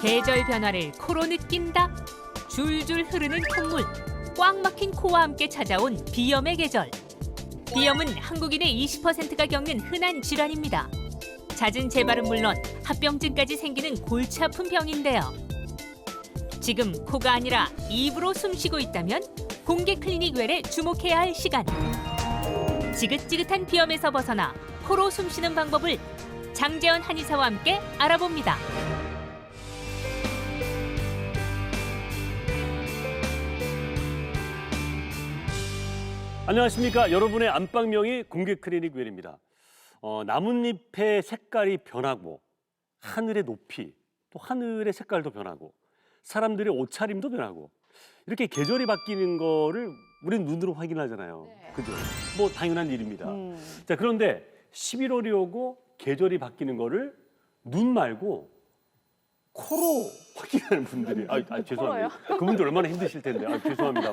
계절 변화를 코로 느낀다? 줄줄 흐르는 콧물, 꽉 막힌 코와 함께 찾아온 비염의 계절. 비염은 한국인의 20%가 겪는 흔한 질환입니다. 잦은 재발은 물론 합병증까지 생기는 골치 아픈 병인데요. 지금 코가 아니라 입으로 숨쉬고 있다면 공개 클리닉 외래 주목해야 할 시간. 지긋지긋한 비염에서 벗어나 코로 숨쉬는 방법을 장재원 한의사와 함께 알아봅니다. 안녕하십니까. 여러분의 안방명의 공개 클리닉 웰입니다. 나뭇잎의 색깔이 변하고 하늘의 높이, 또 하늘의 색깔도 변하고 사람들의 옷차림도 변하고 이렇게 계절이 바뀌는 거를 우리는 눈으로 확인하잖아요. 네. 그죠? 뭐 당연한 일입니다. 자, 그런데 11월이 오고 계절이 바뀌는 거를 눈 말고 코로 확인하는 분들이 죄송합니다. 그분들 얼마나 힘드실 텐데. 죄송합니다.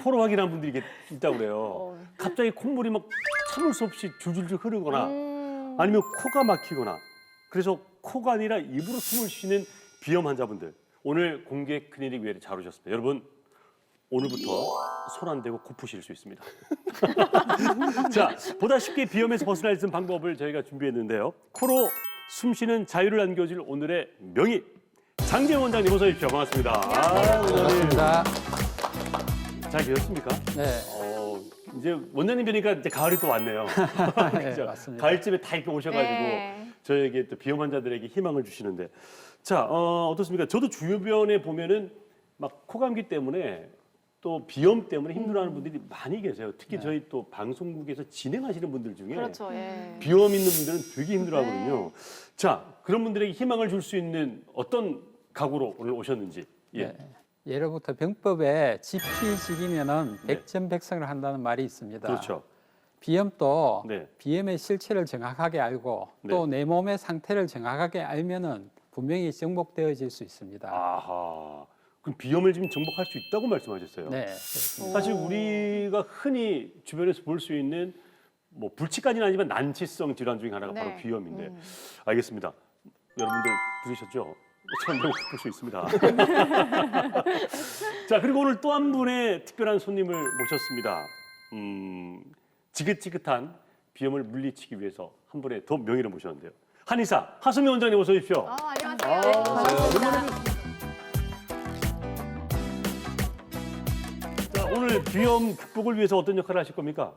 코로 확인하는 분들이 있다고 그래요. 갑자기 콧물이 막 참을 수 없이 줄줄줄 흐르거나 아니면 코가 막히거나 그래서 코가 아니라 입으로 숨을 쉬는 비염 환자분들 오늘 공개 클리닉 외에 잘 오셨습니다. 여러분 오늘부터 손 안 대고 코 푸실 수 있습니다. 자, 보다 쉽게 비염에서 벗어날 수 있는 방법을 저희가 준비했는데요. 코로 숨쉬는 자유를 안겨줄 오늘의 명의 장재원 원장님 어서 오십시오. 반갑습니다. 반갑습니다. 잘 계셨습니까? 네. 이제 원장님 뵈니까 이제 가을이 또 왔네요. 네, 그죠? 맞습니다. 가을쯤에 다 이렇게 오셔가지고 네. 저에게 또 비염 환자들에게 희망을 주시는데 자 어떻습니까? 저도 주변에 보면은 막 코감기 때문에 또 비염 때문에 힘들어하는 분들이 많이 계세요. 특히 네. 저희 또 방송국에서 진행하시는 분들 중에 그렇죠. 예. 비염 있는 분들은 되게 힘들어하거든요. 네. 자, 그런 분들에게 희망을 줄 수 있는 어떤 각오로 오늘 오셨는지. 예. 네. 예로부터 병법에 지필지기면은 네. 백전백승을 한다는 말이 있습니다. 그렇죠. 비염도 네. 비염의 실체를 정확하게 알고 또 내 몸의 상태를 정확하게 알면은 분명히 정복되어질 수 있습니다. 아하. 그럼 비염을 지금 정복할 수 있다고 말씀하셨어요. 네, 그렇습니다. 사실 우리가 흔히 주변에서 볼 수 있는 뭐 불치까지는 아니지만 난치성 질환 중에 하나가 네. 바로 비염인데 알겠습니다. 여러분들 들으셨죠? 처음 볼 수 있습니다. 자, 그리고 오늘 또 한 분의 특별한 손님을 모셨습니다. 지긋지긋한 비염을 물리치기 위해서 한 분의 더 명의를 모셨는데요. 한의사 하수미 원장님 어서 오십시오. 안녕하세요. 네, 반갑습니다. 자, 오늘 비염 극복을 위해서 어떤 역할을 하실 겁니까?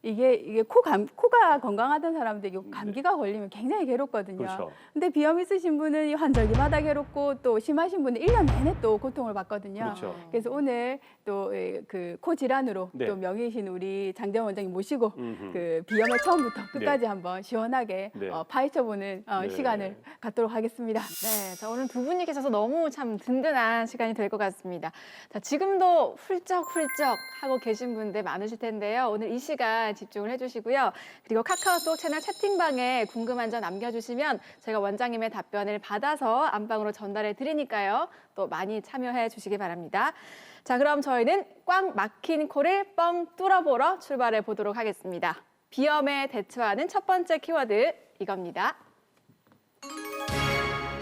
이게 코가 건강하던 사람들이 감기가 걸리면 굉장히 괴롭거든요. 그렇죠. 근데 비염 있으신 분은 이 환절기마다 괴롭고 또 심하신 분은 1년 내내 또 고통을 받거든요. 그렇죠. 그래서 오늘 또 그 코 질환으로 네. 또 명의이신 우리 장재원 원장님 모시고 음흠. 그 비염의 처음부터 끝까지 한번 시원하게 네. 파헤쳐보는 네. 시간을 갖도록 하겠습니다. 네, 자, 오늘 두 분이 계셔서 너무 참 든든한 시간이 될 것 같습니다. 자, 지금도 훌쩍훌쩍 하고 계신 분들 많으실 텐데요. 오늘 이 시간 집중을 해주시고요. 그리고 카카오톡 채널 채팅방에 궁금한 점 남겨주시면 제가 원장님의 답변을 받아서 안방으로 전달해 드리니까요. 또 많이 참여해 주시기 바랍니다. 자, 그럼 저희는 꽉 막힌 코를 뻥 뚫어보러 출발해 보도록 하겠습니다. 비염에 대처하는 첫 번째 키워드 이겁니다.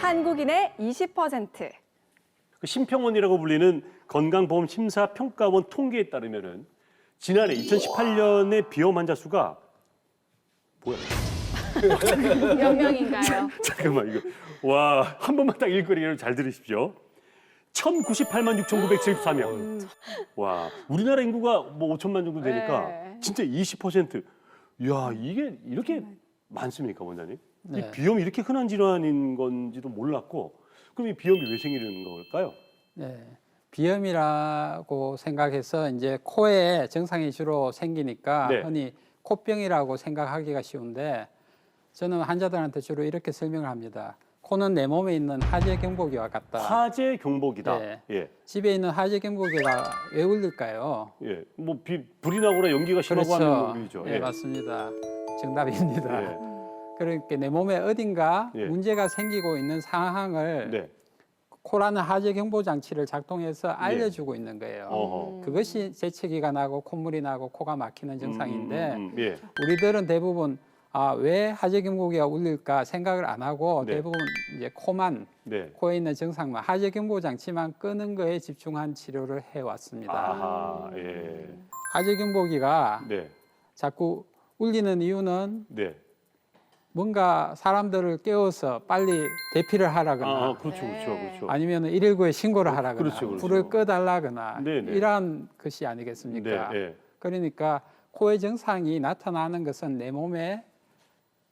한국인의 20%. 그 심평원이라고 불리는 건강보험 심사평가원 통계에 따르면은 지난해 2018년의 비염 환자 수가 뭐야? 몇 명인가요? 잠깐만 이거 와 한 번만 딱 읽거리를 잘 들으십시오. 1,098만 6,974명. 와 우리나라 인구가 뭐 5천만 정도 되니까 네. 진짜 20%. 야 이게 이렇게 많습니까 원장님? 이 네. 비염이 이렇게 흔한 질환인 건지도 몰랐고 그럼 이 비염이 왜 생기는 걸까요? 네. 비염이라고 생각해서 이제 코에 증상이 주로 생기니까 네. 흔히 코병이라고 생각하기가 쉬운데 저는 환자들한테 주로 이렇게 설명을 합니다. 코는 내 몸에 있는 화재 경보기와 같다. 화재 경보기다. 네. 예. 집에 있는 화재 경보기가 왜 울릴까요? 예, 뭐 불이 나거나 연기가 심하고 하는 거죠. 예, 맞습니다. 정답입니다. 예. 그러니까 내 몸에 어딘가 예. 문제가 생기고 있는 상황을 네. 코라는 화재 경보 장치를 작동해서 알려주고 있는 거예요. 어허. 그것이 재채기가 나고 콧물이 나고 코가 막히는 증상인데 예. 우리들은 대부분 왜 하재경보기가 울릴까 생각을 안 하고 네. 대부분 이제 코만 네. 코에 있는 증상만 하재경보 장치만 끄는 거에 집중한 치료를 해왔습니다. 아하. 예. 하재경보기가 네. 자꾸 울리는 이유는 네. 뭔가 사람들을 깨워서 빨리 대피를 하라거나 그렇죠, 그렇죠, 그렇죠. 아니면 119에 신고를 하라거나 그렇죠, 그렇죠. 불을 꺼달라거나 네, 네. 이러한 것이 아니겠습니까? 네, 네. 그러니까 코의 증상이 나타나는 것은 내 몸의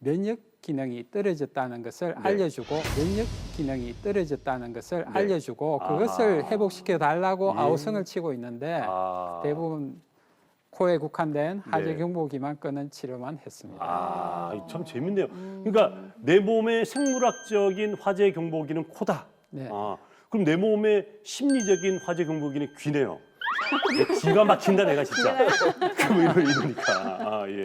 면역 기능이 떨어졌다는 것을 네. 알려주고 면역 기능이 떨어졌다는 것을 네. 알려주고 아하. 그것을 회복시켜 달라고 예. 아우성을 치고 있는데 대부분 코에 국한된 하재경보기만 끄는 치료만 했습니다. 참 재밌네요. 그러니까 내 몸의 생물학적인 화재 경보기는 코다. 네. 그럼 내 몸의 심리적인 화재 경보기는 귀네요. 기가 막힌다 내가 진짜. 이러니까. 예.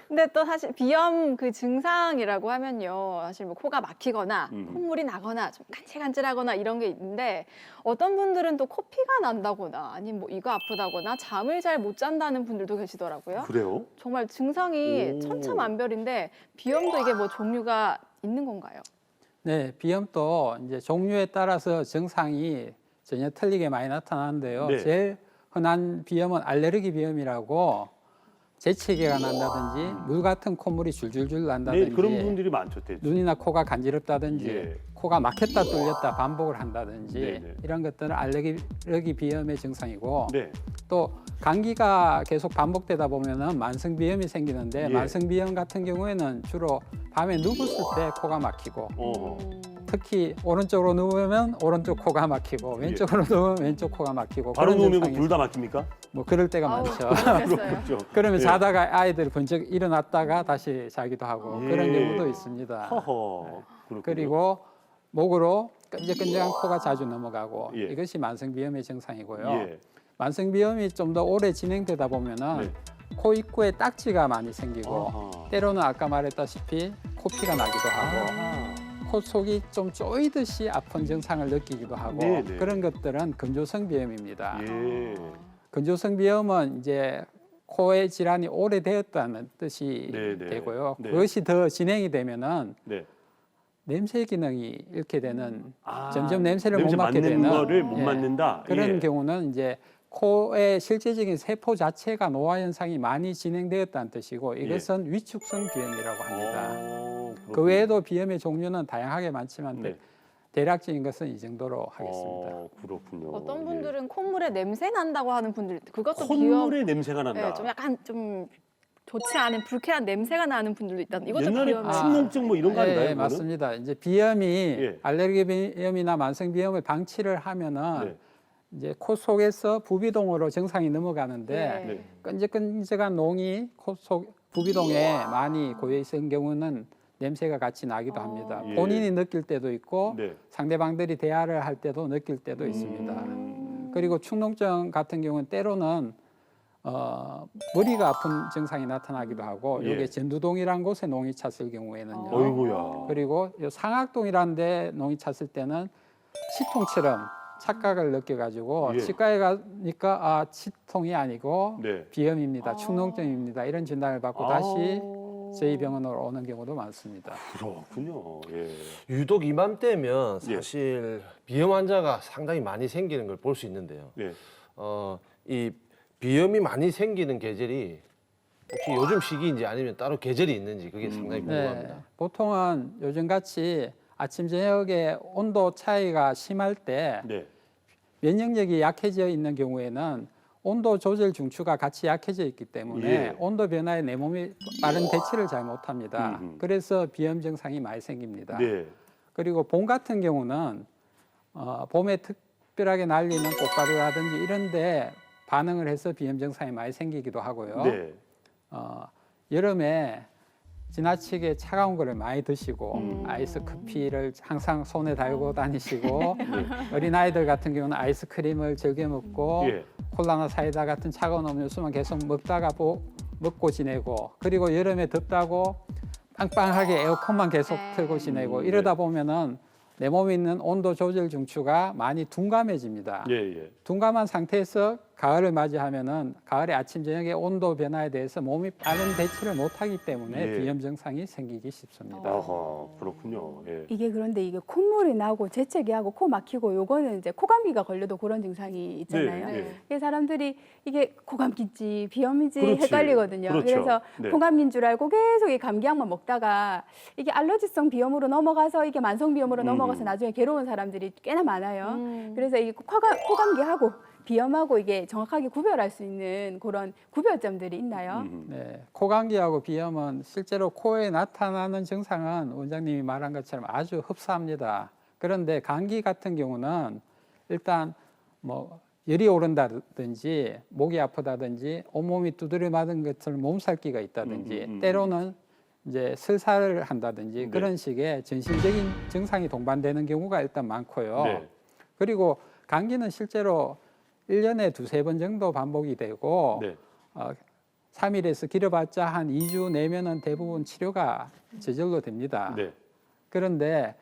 근데 또 사실 비염 그 증상이라고 하면요. 사실 뭐 코가 막히거나 콧물이 나거나 좀 간질간질하거나 이런 게 있는데 어떤 분들은 또 코피가 난다거나 아니면 뭐 이가 아프다거나 잠을 잘 못 잔다는 분들도 계시더라고요. 그래요? 정말 증상이 천차만별인데 비염도 이게 뭐 종류가 있는 건가요? 네, 비염도 이제 종류에 따라서 증상이 전혀 틀리게 많이 나타나는데요. 네. 제일 흔한 비염은 알레르기 비염이라고 재채기가 난다든지 물 같은 콧물이 줄줄줄 난다든지 네, 그런 분들이 많죠. 대체. 눈이나 코가 간지럽다든지 예. 코가 막혔다 뚫렸다 반복을 한다든지 네네. 이런 것들은 알레르기 비염의 증상이고 네. 또 감기가 계속 반복되다 보면은 만성 비염이 생기는데 예. 만성 비염 같은 경우에는 주로 밤에 눕었을 때 코가 막히고 특히 오른쪽으로 누우면 오른쪽 코가 막히고 왼쪽으로 누우면 왼쪽 코가 막히고 바로 그런 누우면 증상이 둘 다 막힙니까? 뭐 그럴 때가 아우, 많죠. 모르겠어요. 그렇죠. 그러면 예. 자다가 아이들이 번쩍 일어났다가 다시 자기도 하고 예. 그런 경우도 있습니다. 허허. 그렇군요. 그리고 목으로 끈적끈적한 코가 자주 넘어가고 예. 이것이 만성비염의 증상이고요. 예. 만성비염이 좀 더 오래 진행되다 보면은 네. 코 입구에 딱지가 많이 생기고 아하. 때로는 아까 말했다시피 코피가 나기도 하고 코 속이 좀 쪼이듯이 아픈 증상을 느끼기도 하고 네네. 그런 것들은 근조성 비염입니다. 예. 근조성 비염은 이제 코의 질환이 오래되었다는 뜻이 네네. 되고요. 네. 그것이 더 진행이 되면은 네. 냄새 기능이 잃게 되는 아, 점점 냄새를 못 냄새 맡게 맡는 되는 거를 못 예. 맡는다. 그런 예. 경우는 이제 코의 실제적인 세포 자체가 노화 현상이 많이 진행되었다는 뜻이고 이것은 위축성 비염이라고 합니다. 그 그렇군요. 외에도 비염의 종류는 다양하게 많지만 네. 대략적인 것은 이 정도로 하겠습니다. 그렇군요. 어떤 분들은 콧물에 냄새 난다고 하는 분들 그것도 콧물에 냄새가 난다. 네, 좀 약간 좀 좋지 않은 불쾌한 냄새가 나는 분들도 있다. 이것도 옛날에 비염이 축농증 뭐 이런 거 아닌가요? 예, 그거는? 맞습니다. 이제 비염이 예. 알레르기 비염이나 만성 비염을 방치를 하면은 네. 이제 코 속에서 부비동으로 증상이 넘어가는데 네. 끈적끈적한 농이 코 속 부비동에 많이 고여 있는 경우는 냄새가 같이 나기도 합니다. 예. 본인이 느낄 때도 있고 네. 상대방들이 대화를 할 때도 느낄 때도 있습니다. 그리고 축농증 같은 경우는 때로는 머리가 아픈 증상이 나타나기도 하고 예. 이게 전두동이라는 곳에 농이 찼을 경우에는요. 어이구야. 그리고 요 상악동이라는 데 농이 찼을 때는 치통처럼 착각을 느껴가지고 예. 치과에 가니까 치통이 아니고 네. 비염입니다. 축농증입니다. 이런 진단을 받고 다시 저희 병원으로 오는 경우도 많습니다. 그렇군요. 예. 유독 이맘때면 예. 사실 비염 환자가 상당히 많이 생기는 걸 볼 수 있는데요. 예. 이 비염이 많이 생기는 계절이 혹시 요즘 시기인지 아니면 따로 계절이 있는지 그게 상당히 궁금합니다. 보통은 요즘같이 아침 저녁에 온도 차이가 심할 때 네. 면역력이 약해져 있는 경우에는 온도 조절 중추가 같이 약해져 있기 때문에 예. 온도 변화에 내 몸이 빠른 대처를 잘 못합니다. 그래서 비염 증상이 많이 생깁니다. 네. 그리고 봄 같은 경우는 봄에 특별하게 날리는 꽃가루라든지 이런데 반응을 해서 비염 증상이 많이 생기기도 하고요. 네. 여름에 지나치게 차가운 거를 많이 드시고 아이스 커피를 항상 손에 달고 다니시고 어린아이들 같은 경우는 아이스크림을 즐겨 먹고 예. 콜라나 사이다 같은 차가운 음료수만 계속 먹다가 먹고 지내고 그리고 여름에 덥다고 빵빵하게 에어컨만 계속 네. 틀고 지내고 이러다 보면은 내 몸에 있는 온도 조절 중추가 많이 둔감해집니다. 예. 예. 둔감한 상태에서 가을을 맞이하면은 가을의 아침 저녁의 온도 변화에 대해서 몸이 빠른 대처를 못하기 때문에 예. 비염 증상이 생기기 쉽습니다. 아하, 그렇군요. 예. 이게 그런데 이게 콧물이 나고 재채기 하고 코 막히고 요거는 이제 코감기가 걸려도 그런 증상이 있잖아요. 네, 네. 이게 사람들이 이게 코감기인지 비염인지 그렇지. 헷갈리거든요. 그렇죠. 그래서 네. 코감기인 줄 알고 계속 이 감기약만 먹다가 이게 알러지성 비염으로 넘어가서 이게 만성 비염으로 넘어가서 나중에 괴로운 사람들이 꽤나 많아요. 그래서 이 코감기하고 비염하고 이게 정확하게 구별할 수 있는 그런 구별점들이 있나요? 네, 코감기하고 비염은 실제로 코에 나타나는 증상은 원장님이 말한 것처럼 아주 흡사합니다. 그런데 감기 같은 경우는 일단 뭐 열이 오른다든지 목이 아프다든지 온몸이 두드려 맞은 것처럼 몸살기가 있다든지 때로는 이제 설사를 한다든지 네. 그런 식의 전신적인 증상이 동반되는 경우가 일단 많고요. 네. 그리고 감기는 실제로 1년에 두세 번 정도 반복이 되고 네. 3일에서 길어봤자 한 2주 내면은 대부분 치료가 저절로 됩니다. 네. 그런데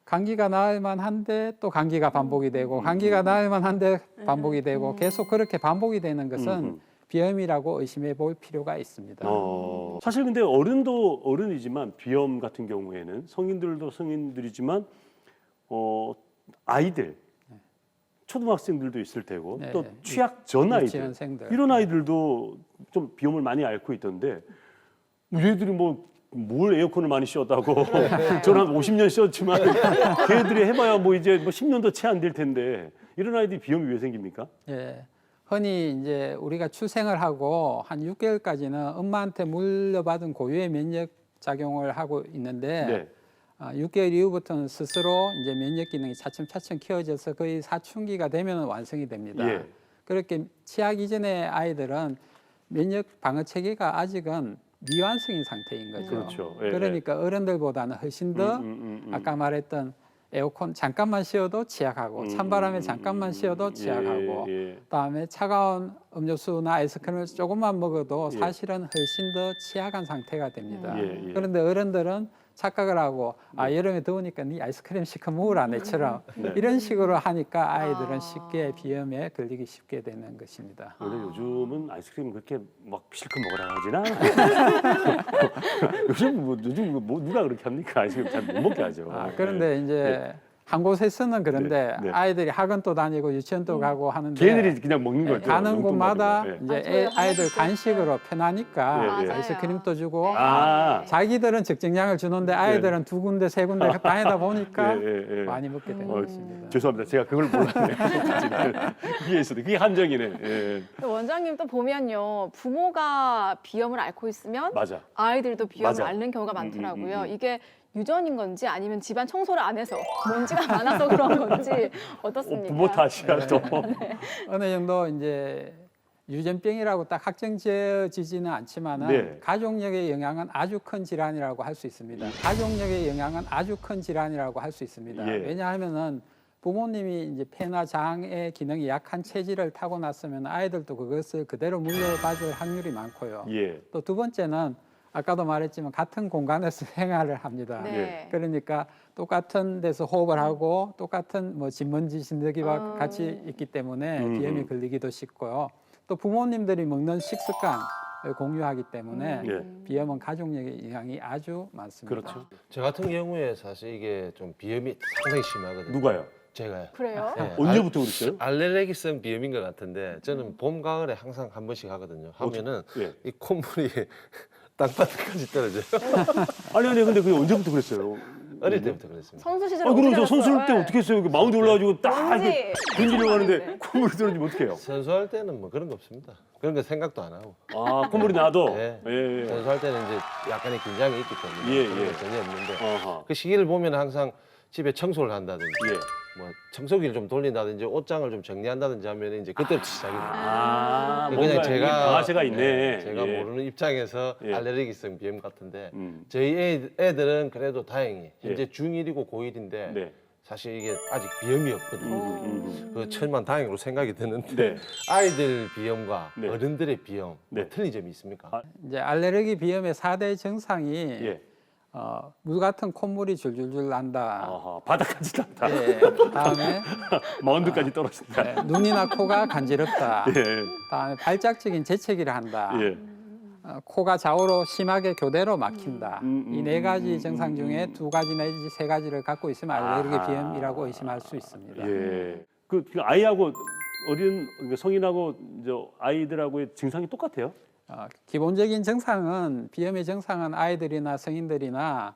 감기가 나을 만한데 또 감기가 반복이 되고 감기가 나을 만한데 반복이 되고 계속 그렇게 반복이 되는 것은 비염이라고 의심해 볼 필요가 있습니다. 사실 근데 어른도 어른이지만 비염 같은 경우에는 성인들도 성인들이지만 아이들 초등학생들도 있을 테고 네. 또 취약 전 아이들 유치원생들. 이런 아이들도 좀 비염을 많이 앓고 있던데 뭐 얘들이 뭘 에어컨을 많이 씌웠다고 저는 한 50년 씌웠지만 걔들이 해봐야 뭐 이제 뭐 10년도 채 안 될 텐데 이런 아이들이 비염이 왜 생깁니까? 예. 흔히 이제 우리가 출생을 하고 한 6개월까지는 엄마한테 물려받은 고유의 면역 작용을 하고 있는데 네. 6개월 이후부터는 스스로 이제 면역 기능이 차츰차츰 키워져서 거의 사춘기가 되면 완성이 됩니다. 예. 그렇게 취약 이전의 아이들은 면역 방어 체계가 아직은 미완성인 상태인 거죠. 그렇죠. 예, 그러니까 어른들보다는 훨씬 더 아까 말했던 에어컨 잠깐만 쉬어도 취약하고 찬바람에 잠깐만 쉬어도 취약하고 예. 그다음에 차가운 음료수나 아이스크림을 조금만 먹어도 예. 사실은 훨씬 더 취약한 상태가 됩니다. 예. 그런데 어른들은 착각을 하고 여름에 더우니까 네 아이스크림 시켜 먹으라 내처럼 네. 이런 식으로 하니까 아이들은 쉽게 비염에 걸리기 쉽게 되는 것입니다. 근데 요즘은 아이스크림 그렇게 막 실컷 먹으라 하진 않아요. 요즘 누가 그렇게 합니까? 아이스크림 잘 못 먹게 하죠. 그런데 이제 한 곳에서는 그런데 네. 아이들이 학원도 다니고 유치원도 가고 하는데 걔네들이 그냥 먹는 거죠. 가는 용돈 곳마다 받는 거. 예. 이제 저희 아이들 하나씩 간식으로 편하니까 예, 예. 아이스크림도 주고 아, 자기들은 적정량을 주는데 아이들은 두 군데 세 군데 다니다 보니까 예. 많이 먹게 되는 것입니다. 죄송합니다. 제가 그걸 몰랐네요. 그게 있어도 그게 함정이네. 예. 원장님 또 보면요, 부모가 비염을 앓고 있으면 맞아. 아이들도 비염을 맞아. 앓는 경우가 많더라고요. 이게 유전인 건지 아니면 집안 청소를 안 해서 먼지가 많아서 그런 건지 어떻습니까? 부모 탓이야 또. 어느 정도 이제 유전병이라고 딱 확정지어지지는 않지만은 네. 가족력의 영향은 아주 큰 질환이라고 할 수 있습니다. 가족력의 영향은 아주 큰 질환이라고 할 수 있습니다. 예. 왜냐하면은 부모님이 이제 폐나 장의 기능이 약한 체질을 타고났으면 아이들도 그것을 그대로 물려받을 확률이 많고요. 예. 또 두 번째는 아까도 말했지만 같은 공간에서 생활을 합니다. 네. 그러니까 똑같은 데서 호흡을 하고 똑같은 뭐 진먼지 진드기와 같이 있기 때문에 비염이 걸리기도 쉽고요. 또 부모님들이 먹는 식습관을 공유하기 때문에 예. 비염은 가족력의 영향이 아주 많습니다. 그렇죠. 저 같은 경우에 사실 이게 좀 비염이 상당히 심하거든요. 누가요? 제가요. 그래요? 네. 언제부터 그랬어요? 알레르기성 비염인 것 같은데 저는 봄 가을에 항상 한 번씩 하거든요. 하면은 예. 이 콧물이 땅바닥까지 떨어져요. 아니 근데 그게 언제부터 그랬어요? 어릴 때부터 그랬습니다. 선수 시절에 그럼 어떻게 저 선수 하셨어요? 때 어떻게 했어요? 마운드 올라가지고 딱 먼지. 이렇게 던지려고 하는데 콧물이 떨어지면 어떡해요? 선수할 때는 뭐 그런 거 없습니다. 그런 거 생각도 안 하고. 아, 콧물이 나도? 네. 예. 선수할 때는 이제 약간의 긴장이 있기 때문에 예, 그런 예. 거 전혀 없는데 어허. 그 시기를 보면 항상 집에 청소를 한다든지 예. 뭐 청소기를 좀 돌린다든지 옷장을 좀 정리한다든지 하면 이제 그때부터 시작입니다. 아, 그냥 뭔가 제가 방아쇠가 있네. 제가 예. 모르는 입장에서 예. 알레르기성 비염 같은데 음. 저희 애들은 그래도 다행히 현제 예. 중1이고 고1인데 네. 사실 이게 아직 비염이 없거든요. 그 천만 다행으로 생각이 드는데 네. 아이들 비염과 네. 어른들의 비염 네. 뭐 틀린 점이 있습니까? 아, 이제 알레르기 비염의 4대 증상이 예. 물 같은 콧물이 줄줄줄 난다. 아하, 바닥까지 났다. 예, 다음에 마운드까지 떨어진다. 네, 눈이나 코가 간지럽다. 예. 다음에 발작적인 재채기를 한다. 예. 코가 좌우로 심하게 교대로 막힌다. 이 네 가지 증상 중에 2가지 내지 3가지를 갖고 있으면 알레르기 아하. 비염이라고 의심할 수 있습니다. 예. 그 아이하고 어린 그러니까 성인하고 아이들하고의 증상이 똑같아요? 기본적인 증상은 비염의 증상은 아이들이나 성인들이나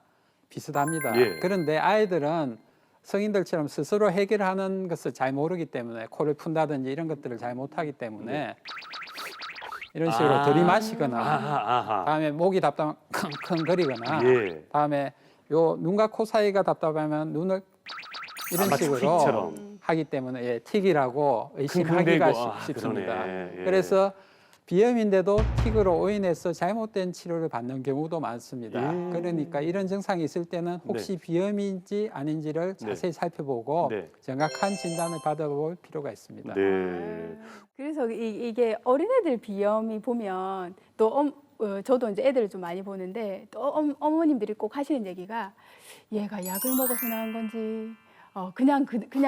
비슷합니다. 예. 그런데 아이들은 성인들처럼 스스로 해결하는 것을 잘 모르기 때문에 코를 푼다든지 이런 것들을 잘 못하기 때문에 이런 식으로 들이마시거나 아하. 다음에 목이 답답하면 킁킁거리거나 예. 다음에 요 눈과 코 사이가 답답하면 눈을 이런 마치 식으로 틱처럼. 하기 때문에 틱이라고 킁킁대고, 의심하기가 아, 쉽습니다. 그러네. 예. 그래서 비염인데도 틱으로 오인해서 잘못된 치료를 받는 경우도 많습니다. 예. 그러니까 이런 증상이 있을 때는 혹시 비염인지 아닌지를 자세히 살펴보고 네. 정확한 진단을 받아볼 필요가 있습니다. 네. 그래서 이게 어린애들 비염이 보면 또 저도 이제 애들을 좀 많이 보는데 또 어머님들이 꼭 하시는 얘기가 얘가 약을 먹어서 나은 건지 그냥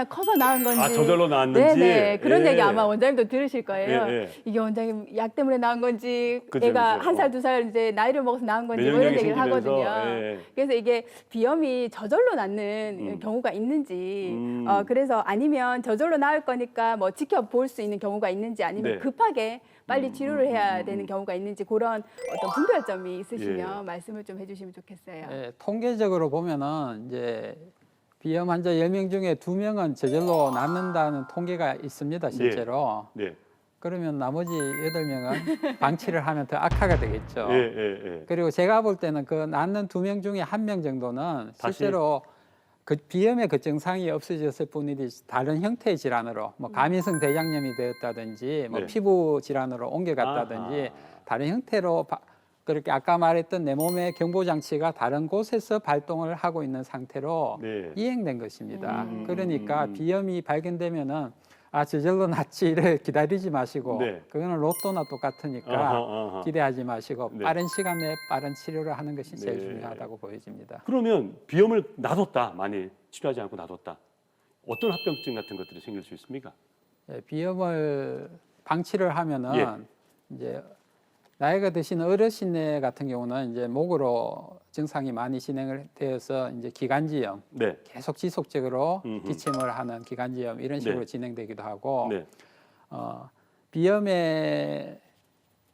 커서 나은 건지. 아, 저절로 나왔는지. 네네. 그런 예. 얘기 아마 원장님도 들으실 거예요. 예, 예. 이게 원장님 약 때문에 나은 건지, 그죠, 애가 그죠. 1살, 2살 이제 나이를 먹어서 나은 건지 뭐 이런 면역력이 얘기를 생기면서, 하거든요. 예. 그래서 이게 비염이 저절로 낫는 경우가 있는지, 그래서 아니면 저절로 나을 거니까 뭐 지켜볼 수 있는 경우가 있는지 아니면 네. 급하게 빨리 치료를 해야 되는 경우가 있는지 그런 어떤 분별점이 있으시면 예. 말씀을 좀 해주시면 좋겠어요. 예, 통계적으로 보면은 이제 비염 환자 10명 중에 2명은 저절로 낫는다는 통계가 있습니다, 실제로. 네. 그러면 나머지 8명은 방치를 하면 더 악화가 되겠죠. 예. 그리고 제가 볼 때는 그 낫는 2명 중에 1명 정도는 다시? 실제로 그 비염의 그 증상이 없어졌을 뿐이지 다른 형태의 질환으로 뭐 감염성 대장염이 되었다든지 뭐 네. 피부 질환으로 옮겨갔다든지 아하. 다른 형태로 그렇게 아까 말했던 내 몸의 경보 장치가 다른 곳에서 발동을 하고 있는 상태로 네. 이행된 것입니다. 음. 그러니까 비염이 발견되면은 저절로 낫지 이래 기다리지 마시고 네. 그거는 로또나 똑같으니까 아하. 기대하지 마시고 네. 빠른 시간 내에 빠른 치료를 하는 것이 제일 네. 중요하다고 보여집니다. 그러면 비염을 놔뒀다, 많이 치료하지 않고 놔뒀다. 어떤 합병증 같은 것들이 생길 수 있습니까? 비염을 방치를 하면은 예. 이제 나이가 드신 어르신 같은 경우는 이제 목으로 증상이 많이 진행을 되어서 이제 기관지염 네. 계속 지속적으로 음흠. 기침을 하는 기관지염 이런 식으로 네. 진행되기도 하고 네. 비염에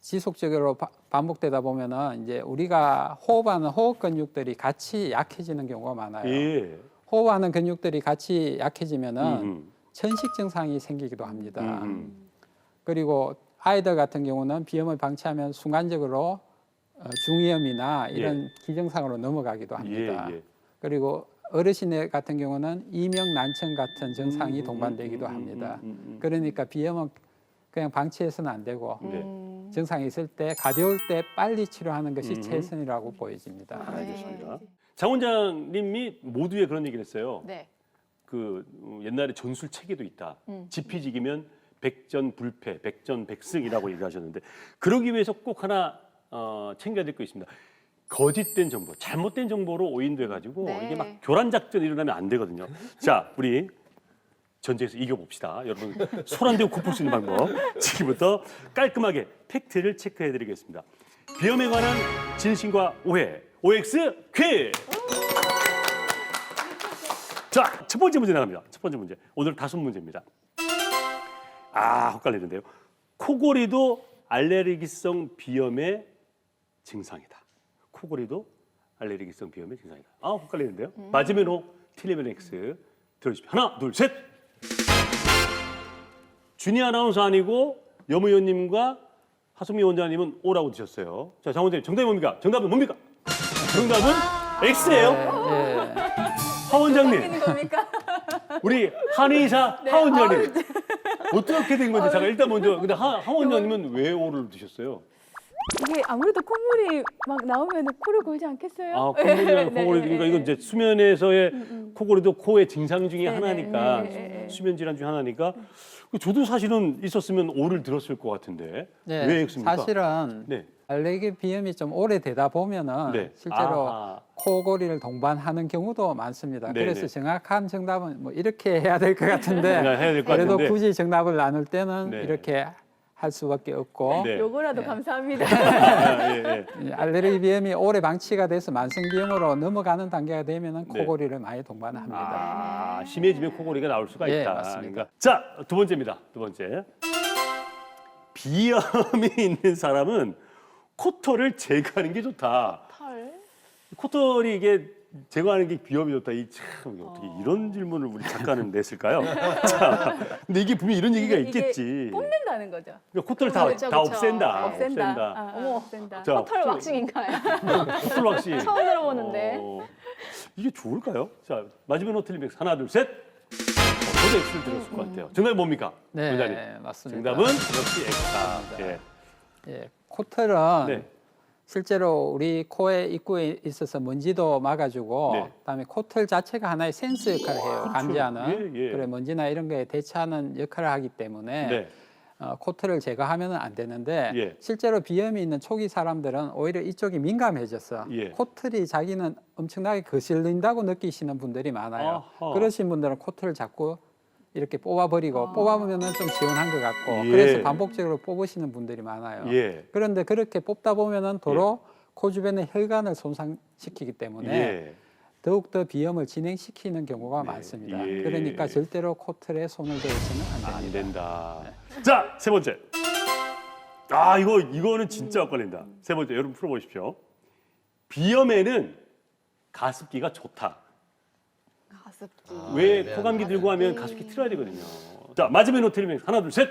지속적으로 반복되다 보면은 이제 우리가 호흡하는 호흡 근육들이 같이 약해지는 경우가 많아요. 예. 호흡하는 근육들이 같이 약해지면은 음. 천식 증상이 생기기도 합니다. 음. 그리고 아이들 같은 경우는 비염을 방치하면 순간적으로 중이염이나 이런 기증상으로 넘어가기도 합니다. 예. 그리고 어르신 같은 경우는 이명 난청 같은 증상이 동반되기도 합니다. 그러니까 비염은 그냥 방치해서는 안 되고 네. 증상이 있을 때 가벼울 때 빨리 치료하는 것이 음. 최선이라고 보여집니다. 알겠습니다. 장 원장님이 모두에 그런 얘기를 했어요. 네. 그 옛날에 전술 체계도 있다. 지피지기면 백전불패, 백전백승이라고 얘기하셨는데 그러기 위해서 꼭 하나 챙겨야 될 거 있습니다. 거짓된 정보, 잘못된 정보로 오인돼 가지고 네. 이게 막 교란 작전이 일어나면 안 되거든요. 자, 우리 전쟁에서 이겨봅시다. 여러분 손 안 대고 코풀 수 있는 방법 지금부터 깔끔하게 팩트를 체크해드리겠습니다. 비염에 관한 진실과 오해, OX 퀴즈. 자, 첫 번째 문제 나갑니다. 첫 번째 문제. 오늘 5문제입니다. 헷갈리는데요. 코골이도 알레르기성 비염의 증상이다. 코골이도 알레르기성 비염의 증상이다. 헷갈리는데요. 맞으면 O, 틀리면 X. 들어주십시오. 하나, 둘, 셋. 준희 아나운서 아니고 염 의원님과 하수미 원장님은 O라고 드셨어요. 자, 장 원장님 정답이 뭡니까? 정답은 뭡니까? 정답은 X예요. 예. 하 원장님. 있는 겁니까? 우리 한의사 하 원장님 어떻게 된 건지 잠깐 일단 먼저 근데 하 원장님은 왜 오를 드셨어요? 이게 아무래도 콧물이 막 나오면 코를 골지 않겠어요? 아, 콧물이랑 네, 코골이 네, 그러니까 네. 이건 이제 수면에서의 코골이도 코의 증상 중에 네, 하나니까 네, 네, 네. 수면 질환 중에 하나니까 저도 사실은 있었으면 오를 들었을 것 같은데 네, 왜 X입니까? 사실은 네. 알레르기 비염이 좀 오래되다 보면은 네. 실제로 아하. 코골이를 동반하는 경우도 많습니다. 네네. 그래서 정확한 정답은 뭐 이렇게 해야 될 것 같은데 그냥 해야 될 것 그래도 같은데. 굳이 정답을 나눌 때는 네. 이렇게 할 수밖에 없고 네. 요거라도 네. 감사합니다. 아, 예, 예. 이 알레르기 비염이 오래 방치가 돼서 만성 비염으로 넘어가는 단계가 되면은 네. 코골이를 많이 동반합니다. 아, 심해지면 코골이가 나올 수가 예, 있다. 맞습니다. 그러니까 자, 두 번째입니다. 두 번째. 비염이 있는 사람은 코털을 제거하는 게 좋다. 털. 코털이 이게 제거하는 게 비염이 좋다. 이 참 어떻게 이런 질문을 우리 작가는 냈을까요? 자, 근데 이게 분명 히 이런 얘기가 이게 있겠지. 뽑는다는 거죠. 그러니까 코털을 다, 그렇죠, 다 그렇죠. 없앤다. 없앤다. 없앤다. 어머. 없앤다. 자, 털 왁싱인가요? 코털 왁싱. 처음 들어보는데. 이게 좋을까요? 자, 마지막 노틀림 X 하나, 둘, 셋. 저도 X를 들었을 것 같아요. 정답이 뭡니까? 네, 원장님. 맞습니다. 정답은 역시 X다. 예. 예, 코털은 네. 실제로 우리 코의 입구에 있어서 먼지도 막아주고 네. 그다음에 코털 자체가 하나의 센서 역할을 해요. 그렇죠. 감지하는. 예, 예. 그래 먼지나 이런 거에 대처하는 역할을 하기 때문에 네. 코털을 제거하면 안 되는데 예. 실제로 비염이 있는 초기 사람들은 오히려 이쪽이 민감해졌어. 예. 코털이 자기는 엄청나게 거슬린다고 느끼시는 분들이 많아요. 아하. 그러신 분들은 코털을 자꾸 이렇게 뽑아버리고 뽑아보면은 좀 시원한 것 같고 예. 그래서 반복적으로 뽑으시는 분들이 많아요. 예. 그런데 그렇게 뽑다 보면은 도로 코 주변의 혈관을 손상시키기 때문에 예. 더욱더 비염을 진행시키는 경우가 네. 많습니다. 예. 그러니까 절대로 코털에 손을 대서는 안 안 됩니다. 된다. 자, 세 번째. 아, 이거는 진짜 엇갈린다. 세 번째, 여러분 풀어보십시오. 비염에는 가습기가 좋다. 가습기. 왜 네, 코감기 들고 하면 가습기 틀어야 되거든요. 자, 마지막에 노트리면 하나, 둘, 셋.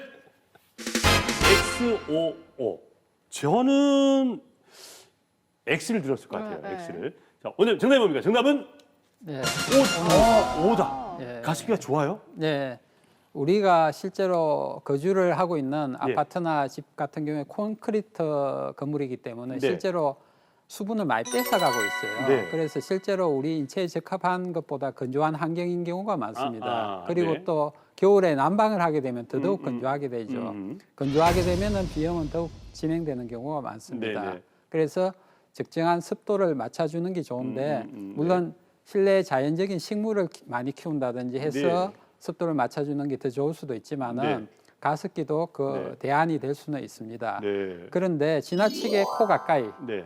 XOO. 저는 X를 들었을 것 같아요. 네. X를. 자, 오늘 정답이 뭡니까? 정답은 네. O다. 예. 가습기가 좋아요? 네. 우리가 실제로 거주를 하고 있는 예. 아파트나 집 같은 경우에 콘크리트 건물이기 때문에 네. 실제로 수분을 많이 뺏어가고 있어요. 네. 그래서 실제로 우리 인체에 적합한 것보다 건조한 환경인 경우가 많습니다. 그리고 네. 또 겨울에 난방을 하게 되면 더더욱 음. 건조하게 되죠. 음. 건조하게 되면은 비염은 더욱 진행되는 경우가 많습니다. 네, 네. 그래서 적정한 습도를 맞춰주는 게 좋은데 네. 물론 실내 자연적인 식물을 많이 키운다든지 해서 네. 습도를 맞춰주는 게 더 좋을 수도 있지만은 네. 가습기도 그 네. 대안이 될 수는 있습니다. 네. 그런데 지나치게 코 가까이 네.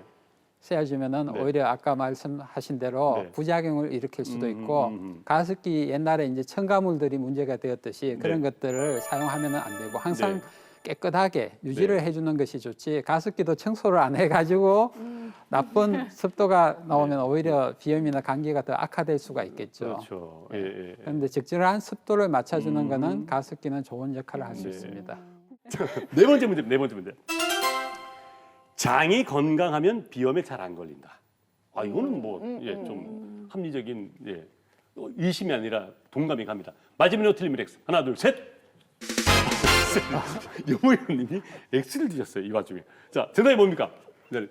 쐬어주면은 네. 오히려 아까 말씀하신 대로 네. 부작용을 일으킬 수도 있고 가습기 옛날에 이제 첨가물들이 문제가 되었듯이 그런 네. 것들을 사용하면은 안 되고 항상 네. 깨끗하게 유지를 네. 해주는 것이 좋지 가습기도 청소를 안 해가지고 나쁜 습도가 나오면 오히려 비염이나 감기가 더 악화될 수가 있겠죠. 그렇죠. 예, 예. 그런데 적절한 습도를 맞춰주는 거는 가습기는 좋은 역할을 할 수 네. 있습니다. 네 번째 문제. 네 번째 문제. 장이 건강하면 비염에 잘 안 걸린다. 아, 이거는 뭐 좀 합리적인 의심이 아니라 동감이 갑니다. 마지막에 틀리면 X. 하나, 둘, 셋. 여모 의원님이 X를 드셨어요. 이 와중에. 자, 정답이 뭡니까? 네.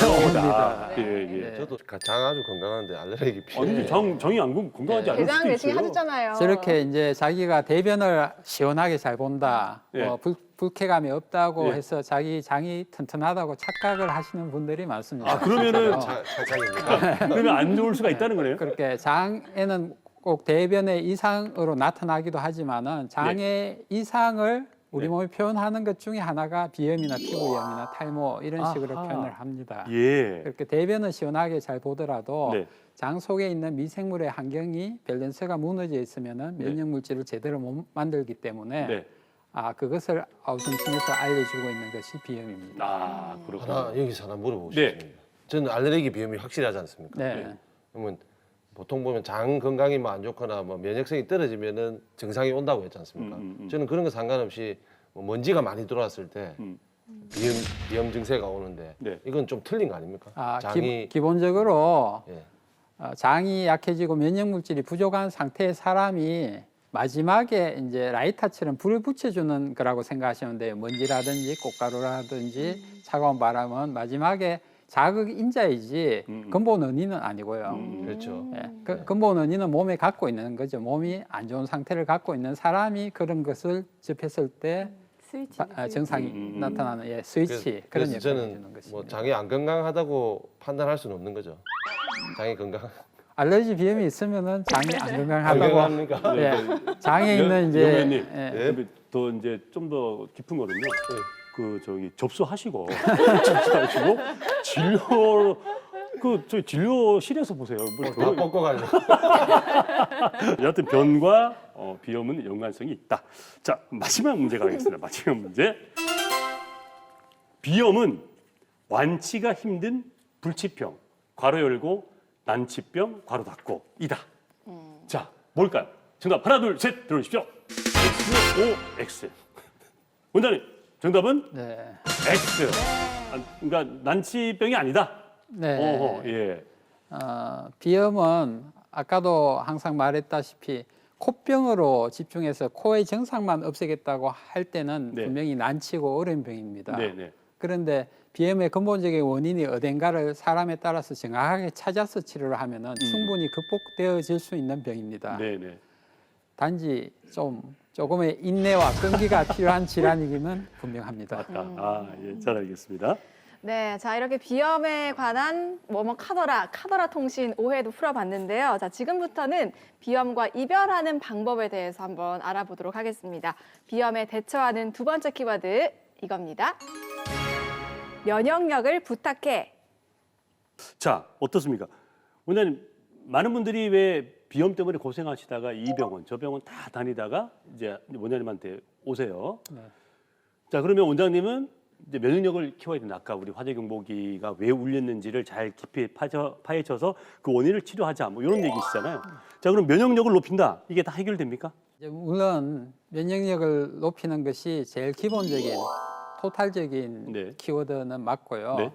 O입니다. 예, 예. 저도 장 아주 건강한데 알레르기 피해. 아니, 정이 안 건강하지 않을 대장 수도 내시경 있어요. 하셨잖아요. 저렇게 이제 자기가 대변을 시원하게 잘 본다, 예. 뭐 불쾌감이 없다고 예. 해서 자기 장이 튼튼하다고 착각을 하시는 분들이 많습니다. 아, 그러면은 찰창입니다. 그러면 안 좋을 수가 있다는 거네요. 그렇게 장에는 꼭 대변의 이상으로 나타나기도 하지만은 장의 이상을 우리 네. 몸이 표현하는 것 중에 하나가 비염이나 피부염이나 탈모 이런 식으로 아하. 표현을 합니다. 예. 그렇게 대변은 시원하게 잘 보더라도 네. 장 속에 있는 미생물의 환경이 밸런스가 무너져 있으면은 면역 물질을 제대로 못 만들기 때문에 네. 그것을 아우성심에서 알려주고 있는 것이 비염입니다. 아, 그렇구나. 여기서 하나 물어보고 네. 싶습니다. 저는 알레르기 비염이 확실하지 않습니까? 네. 그러면 보통 보면 장 건강이 뭐 안 좋거나 뭐 면역성이 떨어지면은 증상이 온다고 했지 않습니까? 저는 그런 거 상관없이 뭐 먼지가 많이 들어왔을 때 비염 증세가 오는데 네. 이건 좀 틀린 거 아닙니까? 장이 기본적으로 예. 장이 약해지고 면역 물질이 부족한 상태의 사람이 마지막에 이제 라이터처럼 불을 붙여주는 거라고 생각하시면 돼요. 먼지라든지 꽃가루라든지 차가운 바람은 마지막에 자극 인자이지 근본 원인은 아니고요. 그렇죠. 예, 근본 원인은 몸에 갖고 있는 거죠. 몸이 안 좋은 상태를 갖고 있는 사람이 그런 것을 접했을 때 스위치. 증상이 나타나는 스위치 그런 그래서 역할을 저는 해주는 것입니다. 뭐 장이 안 건강하다고 판단할 수는 없는 거죠. 장이 건강. 알레르기 비염이 있으면은 장이 안 안 건강하다고. 건강합니까? 예, 장에 있는 이제 위원님, 예, 더 이제 좀 더 깊은 거는요. 그 저기 접수하시고 접수하시고 진료 저희 진료실에서 보세요. 다 꺾어가지고. 여하튼 변과 비염은 연관성이 있다. 자, 마지막 문제 가겠습니다. 마지막 문제. 비염은 완치가 힘든 불치병, 괄호 열고 난치병, 괄호 닫고 이다. 자, 뭘까요? 정답 하나, 둘, 셋 들어주십시오. X, O, X. 원장님, 정답은 네. X. 그러니까 난치병이 아니다. 네. 어허, 예. 비염은 아까도 항상 말했다시피 코병으로 집중해서 코의 증상만 없애겠다고 할 때는 네. 분명히 난치고 어려운 병입니다. 네, 네. 그런데 비염의 근본적인 원인이 어딘가를 사람에 따라서 정확하게 찾아서 치료를 하면은 충분히 극복되어질 수 있는 병입니다. 네, 네. 단지 조금의 인내와 끈기가 필요한 질환이기는 분명합니다. 맞다. 예, 잘 알겠습니다. 네, 자 이렇게 비염에 관한 뭐뭐 카더라 통신 오해도 풀어봤는데요. 자 지금부터는 비염과 이별하는 방법에 대해서 한번 알아보도록 하겠습니다. 비염에 대처하는 두 번째 키워드 이겁니다. 면역력을 부탁해. 자, 어떻습니까? 원장님, 많은 분들이 왜 비염 때문에 고생하시다가 이 병원, 저 병원 다 다니다가 이제 원장님한테 오세요. 네. 자, 그러면 원장님은 이제 면역력을 키워야 된다. 아까 우리 화재경보기가 왜 울렸는지를 잘 깊이 파헤쳐서 그 원인을 치료하자. 뭐 이런 얘기시잖아요. 자, 그럼 면역력을 높인다. 이게 다 해결됩니까? 이제 물론 면역력을 높이는 것이 제일 기본적인 토탈적인 네. 키워드는 맞고요. 네.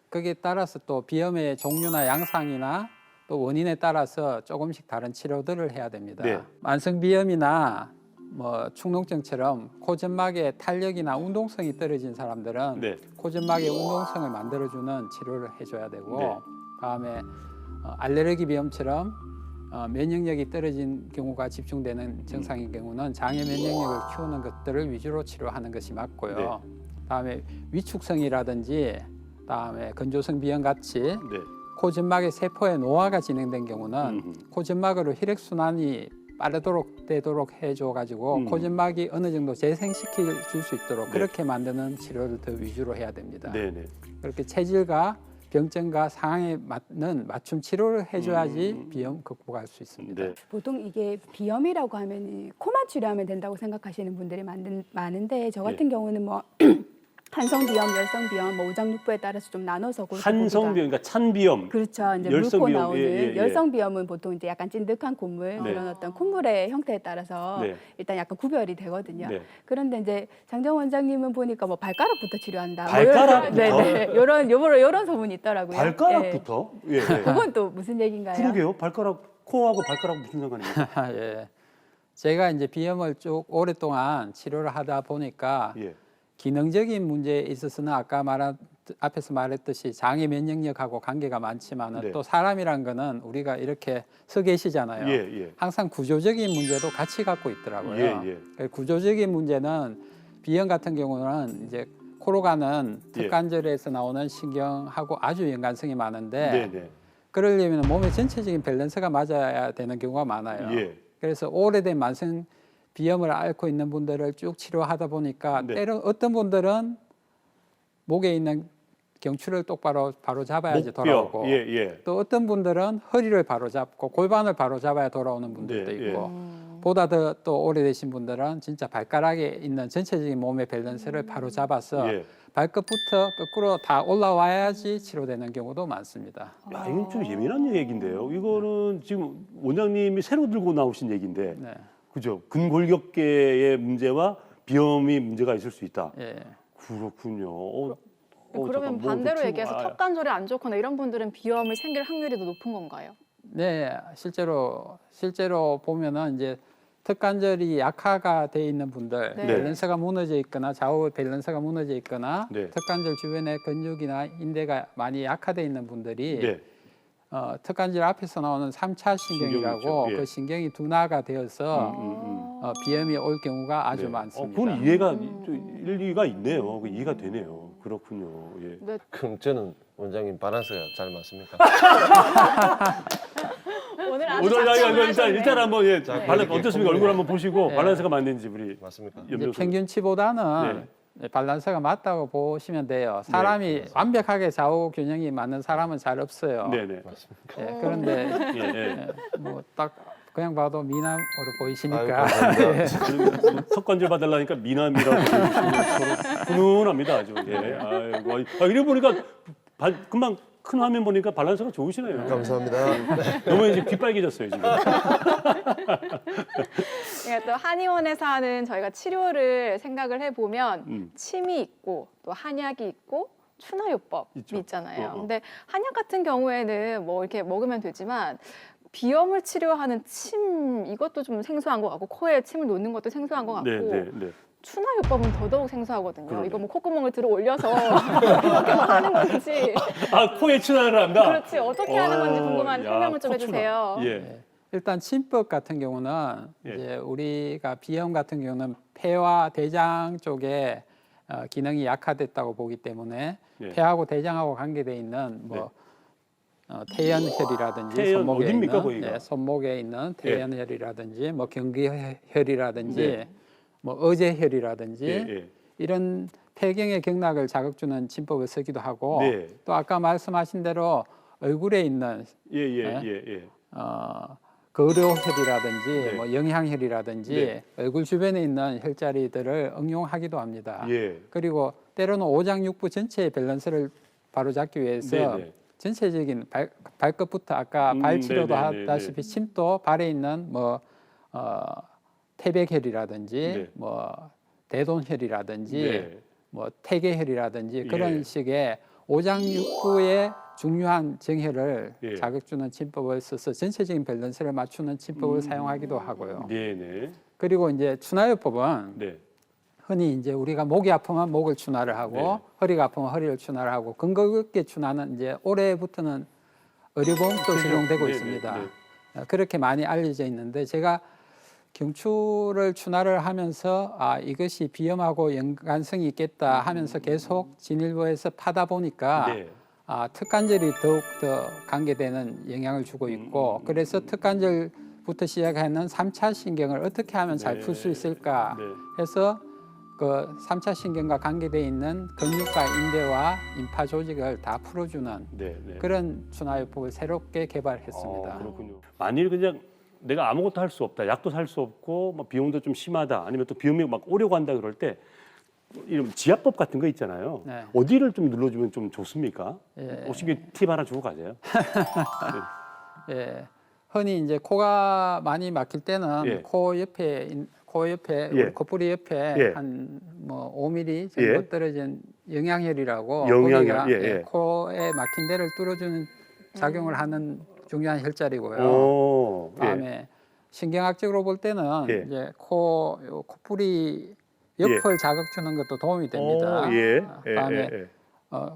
거기에 따라서 또 비염의 종류나 양상이나 또 원인에 따라서 조금씩 다른 치료들을 해야 됩니다. 네. 만성 비염이나 뭐 축농증처럼 코점막의 탄력이나 운동성이 떨어진 사람들은 네. 코점막의 운동성을 만들어주는 치료를 해줘야 되고 네. 다음에 알레르기 비염처럼 면역력이 떨어진 경우가 집중되는 증상인 경우는 장의 면역력을 키우는 것들을 위주로 치료하는 것이 맞고요. 네. 다음에 위축성이라든지 다음에 건조성 비염 같이 네. 코점막의 세포의 노화가 진행된 경우는 코점막으로 혈액순환이 빠르도록 되도록 해줘 가지고 코점막이 어느 정도 재생시킬 줄 수 있도록 네. 그렇게 만드는 치료를 더 위주로 해야 됩니다. 네, 네. 그렇게 체질과 병증과 상황에 맞는 맞춤 치료를 해줘야지 비염 극복할 수 있습니다. 네. 보통 이게 비염이라고 하면 코만 치료하면 된다고 생각하시는 분들이 많은데 저 같은 경우는 뭐 한성 비염, 열성 비염, 뭐 우장육부에 따라서 좀 나눠서 그렇게 한성 보기가- 비염, 그러니까 찬 비염. 그렇죠. 이제 열성 물고 비염, 나오는 예. 열성 비염은 보통 이제 약간 찐득한 콧물 네. 그런 어떤 콧물의 형태에 따라서 네. 일단 약간 구별이 되거든요. 네. 그런데 이제 장정 원장님은 보니까 뭐 발가락부터 치료한다. 발가락부터? 네네. 요런 소문이 있더라고요. 발가락부터? 예. 예. 그건 또 무슨 얘기인가요? 그러게요. 발가락, 코하고 발가락 무슨 상관입니까? 예. 제가 이제 비염을 쭉 오랫동안 치료를 하다 보니까 예. 기능적인 문제에 있어서는 앞에서 말했듯이 장의 면역력하고 관계가 많지만은 네. 또 사람이란 거는 우리가 이렇게 서 계시잖아요. 예, 예. 항상 구조적인 문제도 같이 갖고 있더라고요. 예, 예. 구조적인 문제는 비염 같은 경우는 이제 코로 가는 예. 특관절에서 나오는 신경하고 아주 연관성이 많은데 네, 네. 그러려면 몸의 전체적인 밸런스가 맞아야 되는 경우가 많아요. 예. 그래서 오래된 만성 비염을 앓고 있는 분들을 쭉 치료하다 보니까 네. 때로 어떤 분들은 목에 있는 경추를 똑바로 바로 잡아야지 목뼈. 돌아오고 예, 예. 또 어떤 분들은 허리를 바로 잡고 골반을 바로 잡아야 돌아오는 분들도 네, 있고 보다 더 또 오래되신 분들은 진짜 발가락에 있는 전체적인 몸의 밸런스를 바로 잡아서 예. 발끝부터 거꾸로 다 올라와야지 치료되는 경우도 많습니다. 야, 이건 좀 예민한 얘기인데요. 이거는 지금 원장님이 새로 들고 나오신 얘기인데, 네. 그죠? 근골격계의 문제와 비염이 문제가 있을 수 있다. 예. 그렇군요. 그러면 잠깐 뭐 반대로 그 얘기해서 턱관절이 안 좋거나 이런 분들은 비염을 생길 확률이 더 높은 건가요? 네, 실제로 보면은 이제 특관절이 약화가 돼 있는 분들, 네. 밸런스가 무너져 있거나 좌우 밸런스가 무너져 있거나 네. 특관절 주변의 근육이나 인대가 많이 약화돼 있는 분들이 네. 특관절 앞에서 나오는 3차 신경이라고 신경이죠. 예. 그 신경이 둔화가 되어서 비염이 올 경우가 아주 네. 많습니다. 그건 이해가 일리가 있네요. 그 이해가 되네요. 그렇군요. 예. 네. 그럼 저는 원장님 밸런스가 잘 맞습니까? 오늘 아주 오늘 작정을 일단 하셨네. 일단 한번 예, 자, 밸런스 이렇게 어떻습니까? 얼굴 한번 보시고 네. 밸런스가 맞는지 우리 맞습니까? 이제 염려선. 평균치보다는 밸런스가 맞다고 보시면 돼요. 사람이 완벽하게 좌우 균형이 맞는 사람은 잘 없어요. 네네. 맞습니까? 예, 그런데 예, 예. 뭐 딱 그냥 봐도 미남으로 아유, 보이시니까 감사합니다. 뭐 턱관절 봐달라니까 미남이라고 서로 훈훈합니다 아주. 예. 아이고, 이래 보니까 금방 큰 화면 보니까 밸런스가 좋으시네요. 감사합니다. 너무 이제 빗빨개졌어요 지금. 예, 또 한의원에서 하는 저희가 치료를 생각을 해보면 침이 있고 또 한약이 있고 추나요법이 있죠. 있잖아요. 어. 근데 한약 같은 경우에는 뭐 이렇게 먹으면 되지만 비염을 치료하는 침 이것도 좀 생소한 것 같고 코에 침을 놓는 것도 생소한 것 같고 네, 네, 네. 추나요법은 더더욱 생소하거든요. 그러네. 이거 뭐 콧구멍을 들어 올려서 이렇게만 하는 건지 아 코에 추나를 한다. 그렇지 어떻게 하는 건지 궁금한 야, 설명을 좀 코추나. 해주세요. 예. 일단 침법 같은 경우는 예. 이제 우리가 비염 같은 경우는 폐와 대장 쪽에 기능이 약화됐다고 보기 때문에 예. 폐하고 대장하고 관계돼 있는 뭐 태연혈이라든지 태연 손목에 어딥니까, 있는 거기가? 손목에 있는 태연혈이라든지 뭐 경기혈이라든지 네. 뭐 어제혈이라든지 예, 예. 이런 폐경의 경락을 자극 주는 침법을 쓰기도 하고 네. 또 아까 말씀하신 대로 얼굴에 있는 예, 예, 네? 예, 예. 거료혈이라든지 네. 뭐 영양혈이라든지 네. 얼굴 주변에 있는 혈자리들을 응용하기도 합니다. 예. 그리고 때로는 오장육부 전체의 밸런스를 바로잡기 위해서 네, 네. 전체적인 발끝부터 아까 발 치료도 네, 네, 네, 하다시피 침도 발에 있는 뭐 태백혈이라든지 네. 뭐 대돈혈이라든지 네. 뭐 태계혈이라든지 그런 예. 식의 오장육부의 중요한 정혈을 예. 자극주는 침법을 써서 전체적인 밸런스를 맞추는 침법을 사용하기도 하고요. 네, 네. 그리고 이제 추나요법은 네. 흔히 이제 우리가 목이 아프면 목을 추나를 하고 네. 허리가 아프면 허리를 추나를 하고 근거롭게 추나는 이제 올해부터는 의료보험도 적용되고 네, 있습니다. 네, 그렇게 많이 알려져 있는데 제가 경추를 추나를 하면서 이것이 비염하고 연관성이 있겠다 하면서 계속 진일보에서 파다 보니까 네. 특관절이 더욱 더 관계되는 영향을 주고 있고 그래서 특관절부터 시작하는 3차 신경을 어떻게 하면 잘 풀 수 있을까 네. 해서 그 3차 신경과 관계되어 있는 근육과 인대와 임파 조직을 다 풀어주는 네, 네. 그런 추나요법을 새롭게 개발했습니다. 그렇군요. 만일 그냥 내가 아무것도 할 수 없다, 약도 살 수 없고, 뭐 비용도 좀 심하다, 아니면 또 비용이 막 오려고 한다 그럴 때 이런 지압법 같은 거 있잖아요. 네. 어디를 좀 눌러주면 좀 좋습니까? 예. 혹시 팁 하나 주고 가세요? 예, 흔히 이제 코가 많이 막힐 때는 예. 코 옆에 예. 우리 코뿌리 옆에 예. 한 뭐 5mm 정도 예. 떨어진 영양혈이라고 영양혈, 거기가 예, 예. 코에 막힌 데를 뚫어주는 작용을 하는 중요한 혈자리고요. 오, 다음에 신경학적으로 볼 때는 예. 이제 코뿌리 옆을 자극 주는 것도 도움이 됩니다. 오, 예. 예, 다음에 예,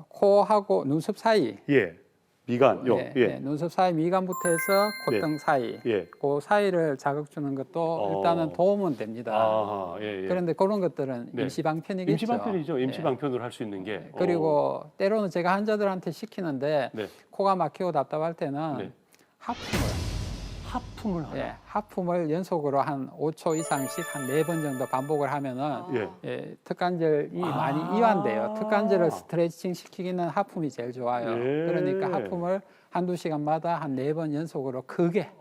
코하고 눈썹 사이, 예. 미간, 요, 예, 예, 예, 눈썹 사이 미간부터 해서 콧등 사이, 예. 그 사이를 자극 주는 것도 일단은 도움은 됩니다. 아, 예, 예. 그런데 그런 것들은 네. 임시방편이겠죠. 임시방편이죠. 예. 임시방편으로 할 수 있는 게. 그리고 때로는 제가 환자들한테 시키는데 네. 코가 막히고 답답할 때는 네. 하품을 하나. 예, 하품을 연속으로 한 5초 이상씩 한 4번 정도 반복을 하면은 예. 예, 특관절이 많이 이완돼요. 특관절을 스트레칭 시키기는 하품이 제일 좋아요. 예. 그러니까 하품을 한두 시간마다 한 4번 연속으로 크게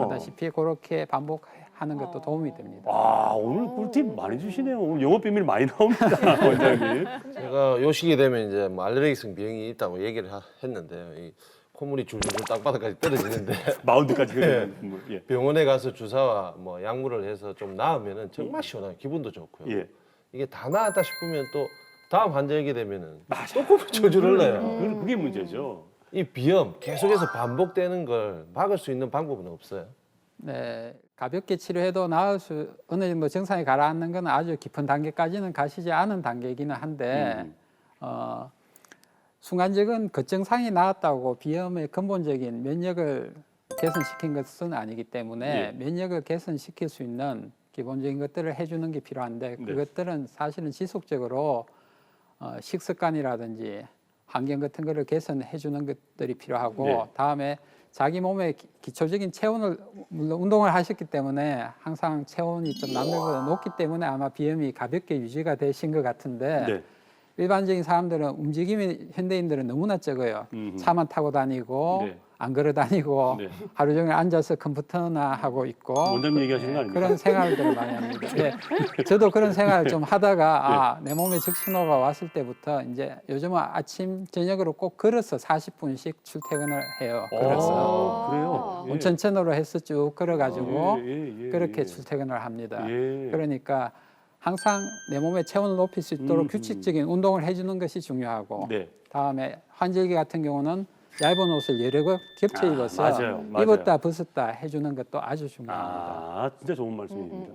하다시피 그렇게 반복하는 것도 도움이 됩니다. 와, 오늘 꿀팁 많이 주시네요. 오늘 영업 비밀 많이 나옵니다, 원장님. 제가 요 시기 되면 이제 뭐 알레르기성 비염이 있다고 얘기를 했는데요. 이 콧물이 줄줄 땅바닥까지 떨어지는데 마운드까지 흐르는 뭐, 예. 병원에 가서 주사와 뭐 약물을 해서 좀 나으면은 정말 시원하고 기분도 좋고요. 예. 이게 다 나았다 싶으면 또 다음 환자에게 되면은 또 콧물 줄줄 흘러요. 그게 문제죠. 이 비염 계속해서 반복되는 걸 막을 수 있는 방법은 없어요? 네, 가볍게 치료해도 나을 수 어느 정도 증상이 가라앉는 건 아주 깊은 단계까지는 가시지 않은 단계이기는 한데 순간적인 겉증상이 나았다고 비염의 근본적인 면역을 개선시킨 것은 아니기 때문에 예. 면역을 개선시킬 수 있는 기본적인 것들을 해주는 게 필요한데 그것들은 사실은 지속적으로 식습관이라든지 환경 같은 거를 개선해 주는 것들이 필요하고 네. 다음에 자기 몸의 기초적인 체온을 물론 운동을 하셨기 때문에 항상 체온이 좀 남들보다 높기 때문에 아마 비염이 가볍게 유지가 되신 것 같은데 네. 일반적인 사람들은 움직임이 현대인들은 너무나 적어요. 차만 타고 다니고 네. 안 걸어 다니고 네. 하루 종일 앉아서 컴퓨터나 하고 있고 원장님 얘기하시는 거 아닙니까? 그런 생활들을 많이 합니다. 네. 저도 그런 생활을 좀 하다가 내 몸에 적신호가 왔을 때부터 이제 요즘은 아침 저녁으로 꼭 걸어서 40분씩 출퇴근을 해요. 걸어서 그래요? 예. 온천천으로 해서 쭉 걸어가지고 예. 그렇게 출퇴근을 합니다. 예. 그러니까 항상 내 몸의 체온을 높일 수 있도록 규칙적인 운동을 해주는 것이 중요하고 네. 다음에 환절기 같은 경우는 얇은 옷을 여러 겹 겹쳐 입어서 맞아요. 입었다 벗었다 해주는 것도 아주 중요합니다. 아, 진짜 좋은 말씀입니다.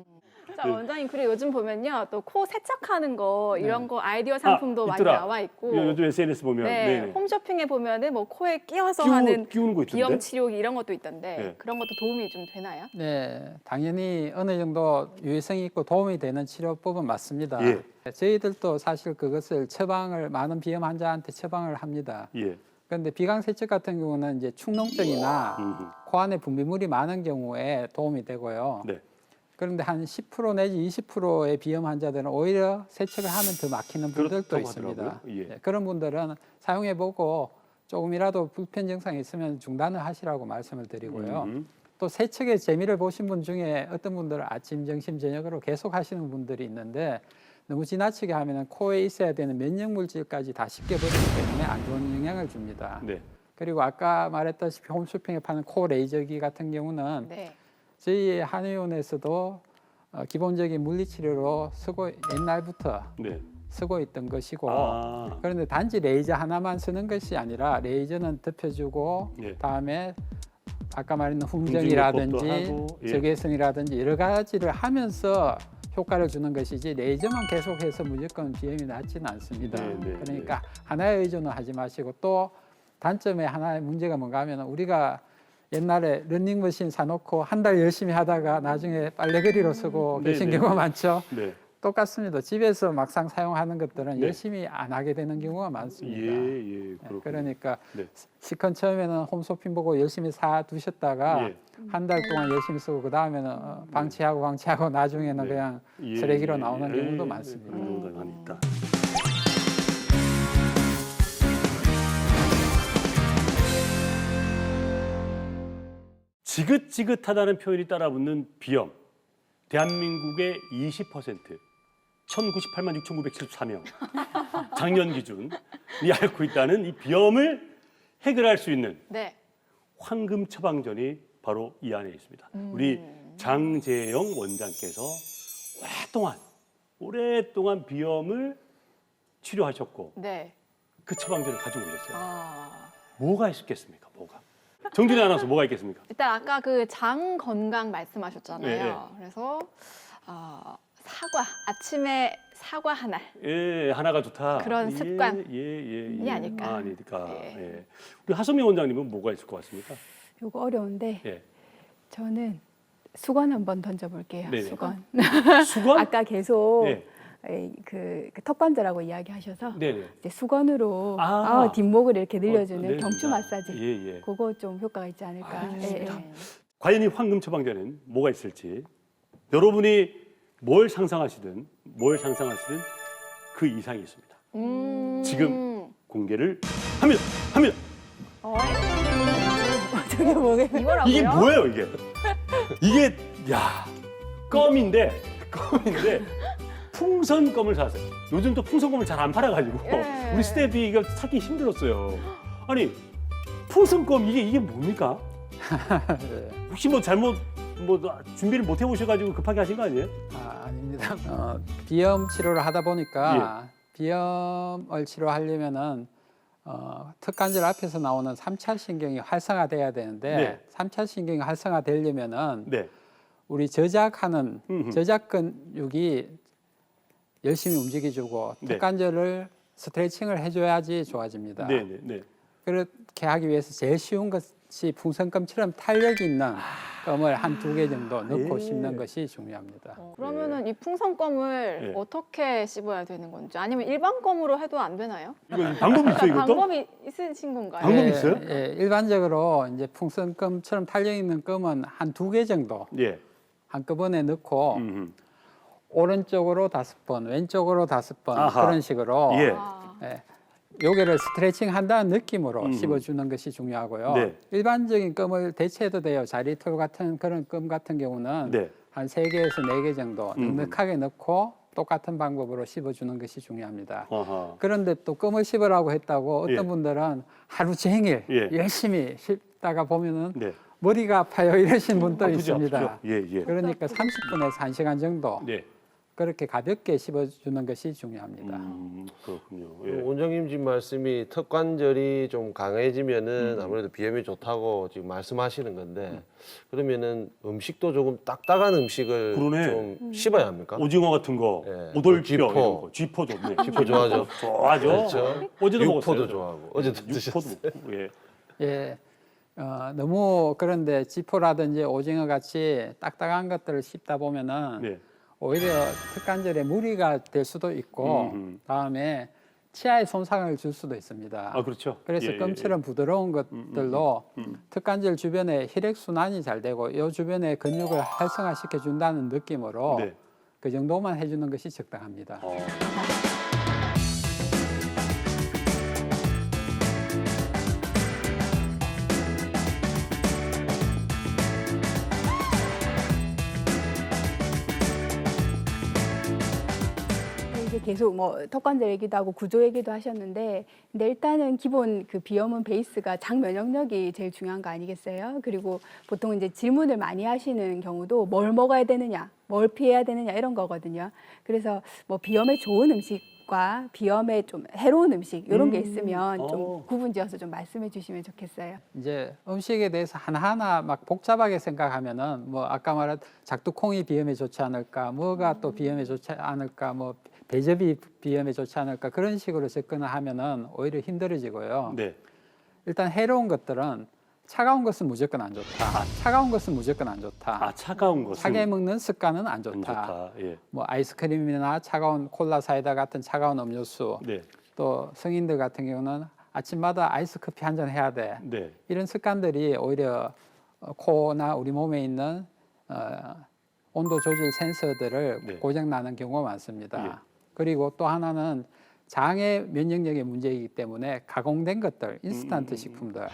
자, 원장님 그리고 요즘 보면요 또 코 세척하는 거 이런 거 아이디어 상품도 많이 있더라. 나와 있고 요즘 SNS 보면 네, 네네. 홈쇼핑에 보면은 뭐 코에 끼워서 하는 끼우는 거 있던데. 비염 치료기 이런 것도 있던데 네. 그런 것도 도움이 좀 되나요? 네, 당연히 어느 정도 유해성이 있고 도움이 되는 치료법은 맞습니다. 예. 저희들도 사실 그것을 처방을 많은 비염 환자한테 처방을 합니다. 예. 그런데 비강세척 같은 경우는 이제 축농증이나 코 안에 분비물이 많은 경우에 도움이 되고요. 네. 그런데 한 10% 내지 20%의 비염 환자들은 오히려 세척을 하면 더 막히는 분들도 그렇다고 있습니다. 하더라고요. 예. 네, 그런 분들은 사용해보고 조금이라도 불편 증상이 있으면 중단을 하시라고 말씀을 드리고요. 또 세척의 재미를 보신 분 중에 어떤 분들은 아침, 점심, 저녁으로 계속 하시는 분들이 있는데 너무 지나치게 하면 코에 있어야 되는 면역 물질까지 다 씻겨버리기 때문에 안 좋은 영향을 줍니다. 네. 그리고 아까 말했다시피 홈쇼핑에 파는 코 레이저기 같은 경우는 네. 저희 한의원에서도 기본적인 물리치료로 옛날부터 네. 쓰고 있던 것이고 아. 그런데 단지 레이저 하나만 쓰는 것이 아니라 레이저는 덮여주고 예. 다음에 아까 말했는 홍증요법도 홍정이라든지 하고, 예. 적외선이라든지 여러 가지를 하면서 효과를 주는 것이지 레이저만 계속해서 무조건 비염이 낫지는 않습니다. 네, 네, 그러니까 하나에 의존은 하지 마시고 또 단점에 하나의 문제가 뭔가 하면 우리가 옛날에 러닝머신 사놓고 한 달 열심히 하다가 나중에 빨래거리로 쓰고 네, 계신 네, 경우가 네. 많죠. 네. 똑같습니다. 집에서 막상 사용하는 것들은 네. 열심히 안 하게 되는 경우가 많습니다. 예. 네, 그렇군요. 그러니까 네. 시컨 처음에는 홈쇼핑 보고 열심히 사 두셨다가 예. 한 달 동안 열심히 쓰고 그 다음에는 방치하고 나중에는 네. 그냥 예, 쓰레기로 예, 나오는 예. 경우도 많습니다. 그런 경우도 많이 있다. 지긋지긋하다는 표현이 따라붙는 비염. 대한민국의 20%, 1098만 6,974명, 작년 기준이 앓고 있다는 이 비염을 해결할 수 있는 네. 황금 처방전이 바로 이 안에 있습니다. 우리 장재영 원장께서 오랫동안 비염을 치료하셨고 네. 그 처방전을 가지고 오셨어요. 아. 뭐가 있겠습니까? 뭐가? 정준희 아나운서 뭐가 있겠습니까? 일단 아까 그 장 건강 말씀하셨잖아요. 네, 네. 그래서 사과 아침에 사과 한 알. 예, 하나가 좋다. 그런 습관. 이 아닐까. 아닐까. 예. 예. 우리 하성민 원장님은 뭐가 있을 것 같습니까? 요거 어려운데 예. 저는 수건 한번 던져볼게요. 네네. 수건. 수건? 아까 계속 네. 그 턱관절하고 이야기하셔서 네네. 이제 수건으로 아. 뒷목을 이렇게 늘려주는 네, 경추 네. 마사지. 예. 그거 좀 효과가 있지 않을까. 알겠습니다. 예. 과연 이 황금 처방전엔 뭐가 있을지 여러분이 뭘 상상하시든 그 이상이 있습니다. 지금 공개를 합니다. 저게 뭐겠어요? 이거라고요? 이게 뭐예요, 이게? 이게 껌인데 풍선껌을 샀어요. 요즘 또 풍선껌을 잘 안 팔아가지고 예. 우리 스태프이 이거 찾기 힘들었어요. 아니 풍선껌 이게 뭡니까? 혹시 뭐 잘못 준비를 못 해오셔가지고 급하게 하신 거 아니에요? 아닙니다. 비염 치료를 하다 보니까 비염을 치료하려면은 특관절 앞에서 나오는 3차 신경이 활성화돼야 되는데 네. 3차 신경이 활성화되려면은 네. 우리 저작하는 음흠. 저작 근육이 열심히 움직여주고 네. 특관절을 스트레칭을 해줘야지 좋아집니다. 네, 네, 네. 그렇게 하기 위해서 제일 쉬운 것이 풍선껌처럼 탄력이 있는 껌을 한 2개 정도 넣고 예. 씹는 것이 중요합니다. 그러면은 이 풍선껌을 네. 어떻게 씹어야 되는 건지 아니면 일반 껌으로 해도 안 되나요? 이거 방법이 있어요, 이것도? 방법이 있으신 건가요? 방법이 있어요? 예, 일반적으로 이제 풍선껌처럼 탄력 있는 껌은 한 2개 정도 예. 한꺼번에 넣고 음흠. 오른쪽으로 5번, 왼쪽으로 5번 아하. 그런 식으로 예. 아, 예, 요게를 스트레칭 한다는 느낌으로 음. 씹어주는 것이 중요하고요. 네. 일반적인 껌을 대체해도 돼요. 자리톨 같은 그런 껌 같은 경우는 네. 한 3개에서 4개 정도 음. 넉넉하게 넣고 똑같은 방법으로 씹어주는 것이 중요합니다. 아하. 그런데 또 껌을 씹으라고 했다고 어떤 예. 분들은 하루 종일 예. 열심히 씹다가 보면은 네. 머리가 아파요 이러신 분도 아프죠, 있습니다. 아프죠. 예, 예. 그러니까 30분에서 1시간 정도 네. 그렇게 가볍게 씹어주는 것이 중요합니다. 그렇군요. 그 예. 원장님 지금 말씀이 턱관절이 좀 강해지면은 아무래도 비염이 좋다고 지금 말씀하시는 건데 그러면은 음식도 조금 딱딱한 음식을 그러네. 좀 씹어야 합니까? 오징어 같은 거, 예. 오돌뼈 쥐포. 이런 거, 쥐포 좋네. 쥐포 좋아하죠. 좋아하죠. 그렇죠. 어제도 먹었어요. 육포도 좋아하고 어제도 육포도 드셨어요. 먹고. 예. 예, 너무 그런데 지포라든지 오징어 같이 딱딱한 것들을 씹다 보면은 네. 오히려 특관절에 무리가 될 수도 있고 다음에 치아에 손상을 줄 수도 있습니다. 아, 그렇죠. 그래서 예, 예, 껌처럼 부드러운 것들로 특관절 주변에 혈액 순환이 잘 되고 이 주변에 근육을 활성화시켜 준다는 느낌으로 네. 그 정도만 해주는 것이 적당합니다. 이제 계속 뭐 턱관절 얘기도 하고 구조 얘기도 하셨는데, 근데 일단은 기본 그 비염은 베이스가 장 면역력이 제일 중요한 거 아니겠어요? 그리고 보통 이제 질문을 많이 하시는 경우도 뭘 먹어야 되느냐, 뭘 피해야 되느냐 이런 거거든요. 그래서 뭐 비염에 좋은 음식과 비염에 좀 해로운 음식 이런 게 있으면 좀 구분지어서 좀 말씀해 주시면 좋겠어요. 이제 음식에 대해서 하나하나 막 복잡하게 생각하면은 뭐 아까 말한 작두콩이 비염에 좋지 않을까, 뭐가 또 비염에 좋지 않을까, 뭐 배즙이 비염에 좋지 않을까 그런 식으로 접근을 하면은 오히려 힘들어지고요. 네. 일단 해로운 것들은 차가운 것은 무조건 안 좋다. 차가운 것은 무조건 안 좋다. 아, 차가운 것은 차게 먹는 습관은 안 안 좋다. 좋다. 예. 뭐 아이스크림이나 차가운 콜라 사이다 같은 차가운 음료수, 네. 또 성인들 같은 경우는 아침마다 아이스 커피 한 잔 해야 돼. 네. 이런 습관들이 오히려 코나 우리 몸에 있는 온도 조절 센서들을 네. 고장 나는 경우가 많습니다. 예. 그리고 또 하나는 장의 면역력의 문제이기 때문에 가공된 것들, 인스턴트 식품들,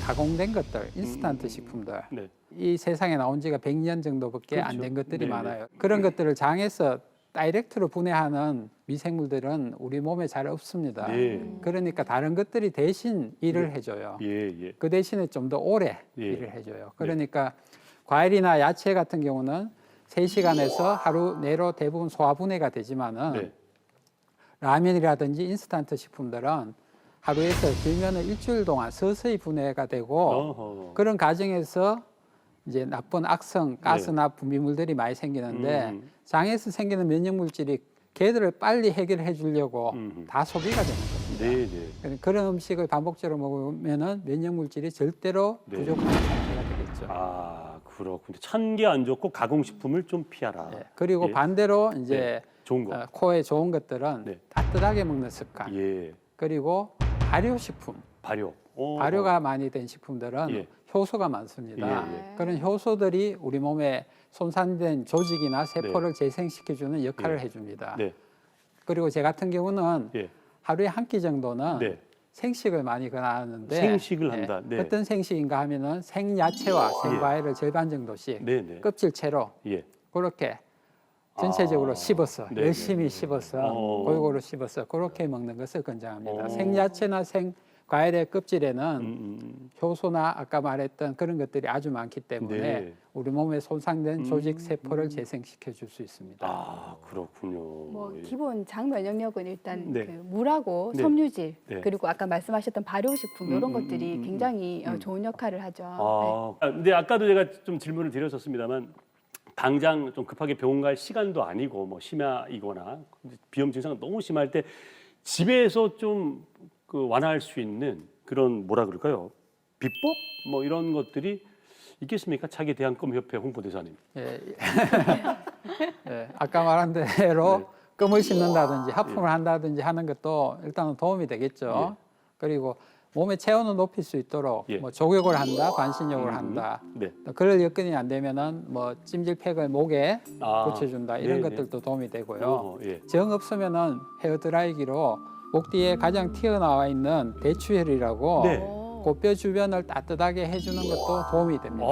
가공된 것들, 인스턴트 식품들, 네. 이 세상에 나온 지가 100년 정도밖에 안 된 그렇죠. 것들이 네네. 많아요. 그런 것들을 장에서 다이렉트로 분해하는 미생물들은 우리 몸에 잘 없습니다. 네. 그러니까 다른 것들이 대신 일을 네. 해줘요. 예, 예. 그 대신에 좀 더 오래 예. 일을 해줘요. 그러니까 과일이나 야채 같은 경우는 3시간에서 하루 내로 대부분 소화분해가 되지만은 네. 라면이라든지 인스턴트 식품들은 하루에서 길면은 일주일 동안 서서히 분해가 되고 어허. 그런 과정에서 이제 나쁜 악성 가스나 분비물들이 많이 생기는데 장에서 생기는 면역 물질이 걔들을 빨리 해결해 주려고 다 소비가 되는 겁니다. 네, 네. 그런 음식을 반복적으로 먹으면은 면역 물질이 절대로 네. 부족한 상태가 되겠죠. 아, 그렇군요. 찬 게 안 좋고 가공식품을 좀 피하라. 예. 그리고 예. 반대로 이제 네. 좋은 거. 코에 좋은 것들은 네. 따뜻하게 먹는 습관. 예. 그리고 발효식품. 발효. 발효가 많이 된 식품들은 예. 효소가 많습니다. 예, 예. 그런 효소들이 우리 몸에 손상된 조직이나 세포를 재생시켜주는 역할을 예. 해줍니다. 네. 그리고 제 같은 경우는 예. 하루에 한 끼 정도는 네. 생식을 많이 권하는데 생식을 한다. 네. 어떤 생식인가 하면은 생야채와 생과일을 절반 정도씩 네, 네. 껍질채로 예. 그렇게 전체적으로 아, 씹어서 네, 열심히 네. 씹어서 어. 골고루 씹어서 그렇게 먹는 것을 권장합니다. 어. 생야채나 과일의 껍질에는 효소나 아까 말했던 그런 것들이 아주 많기 때문에 네. 우리 몸에 손상된 조직 세포를 재생시켜 줄 수 있습니다. 아, 그렇군요. 뭐 예. 기본 장 면역력은 일단 네. 그 물하고 네. 섬유질 네. 그리고 아까 말씀하셨던 발효식품 이런 것들이 굉장히 음. 좋은 역할을 하죠. 근데 아까도 제가 좀 질문을 드렸었습니다만 당장 좀 급하게 병원 갈 시간도 아니고 뭐 심야이거나 비염 증상이 너무 심할 때 집에서 좀 그 완화할 수 있는 그런 뭐라 그럴까요? 비법 뭐 이런 것들이 있겠습니까? 차기 대한껌협회 홍보대사님. 예. 예, 아까 말한 대로 네. 껌을 심는다든지 하품을 한다든지 하는 것도 일단은 도움이 되겠죠. 예. 그리고 몸의 체온을 높일 수 있도록 예. 뭐 족욕을 한다, 반신욕을 한다. 네. 또 그럴 여건이 안 되면은 뭐 찜질팩을 목에 붙여준다 이런 네네. 것들도 도움이 되고요. 예. 정 없으면은 헤어 드라이기로 목 뒤에 가장 튀어나와 있는 대추혈이라고 네. 그 뼈 주변을 따뜻하게 해주는 것도 도움이 됩니다.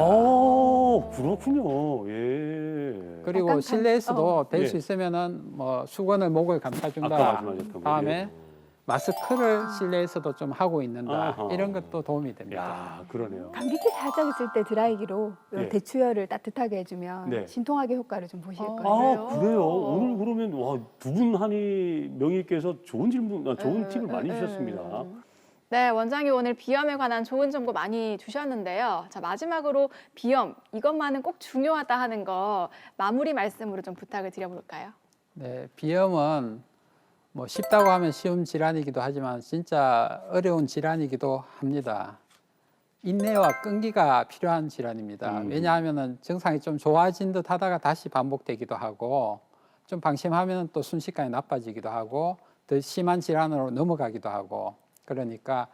그렇군요. 예. 그리고 약간 실내에서도 될 수 예. 있으면은 뭐 수건을 목을 감싸준다. 아까 말씀하셨던 거. 다음에 마스크를 실내에서도 좀 하고 있는다. 아하. 이런 것도 도움이 됩니다. 야, 그러네요. 감기기 살짝 있을 때 드라이기로 예. 대추열을 따뜻하게 해주면 네. 신통하게 효과를 좀 보실 거예요. 그래요? 그래요? 오늘 그러면 와, 두 분 한의 명의께서 좋은 질문, 좋은 팁을 많이 주셨습니다. 네, 원장님 오늘 비염에 관한 좋은 정보 많이 주셨는데요. 자, 마지막으로 비염 이것만은 꼭 중요하다 하는 거 마무리 말씀으로 좀 부탁을 드려볼까요? 네, 비염은 뭐 쉽다고 하면 쉬운 질환이기도 하지만 진짜 어려운 질환이기도 합니다. 인내와 끈기가 필요한 질환입니다. 왜냐하면 증상이 좀 좋아진 듯 하다가 다시 반복되기도 하고 좀 방심하면 또 순식간에 나빠지기도 하고 더 심한 질환으로 넘어가기도 하고 그러니까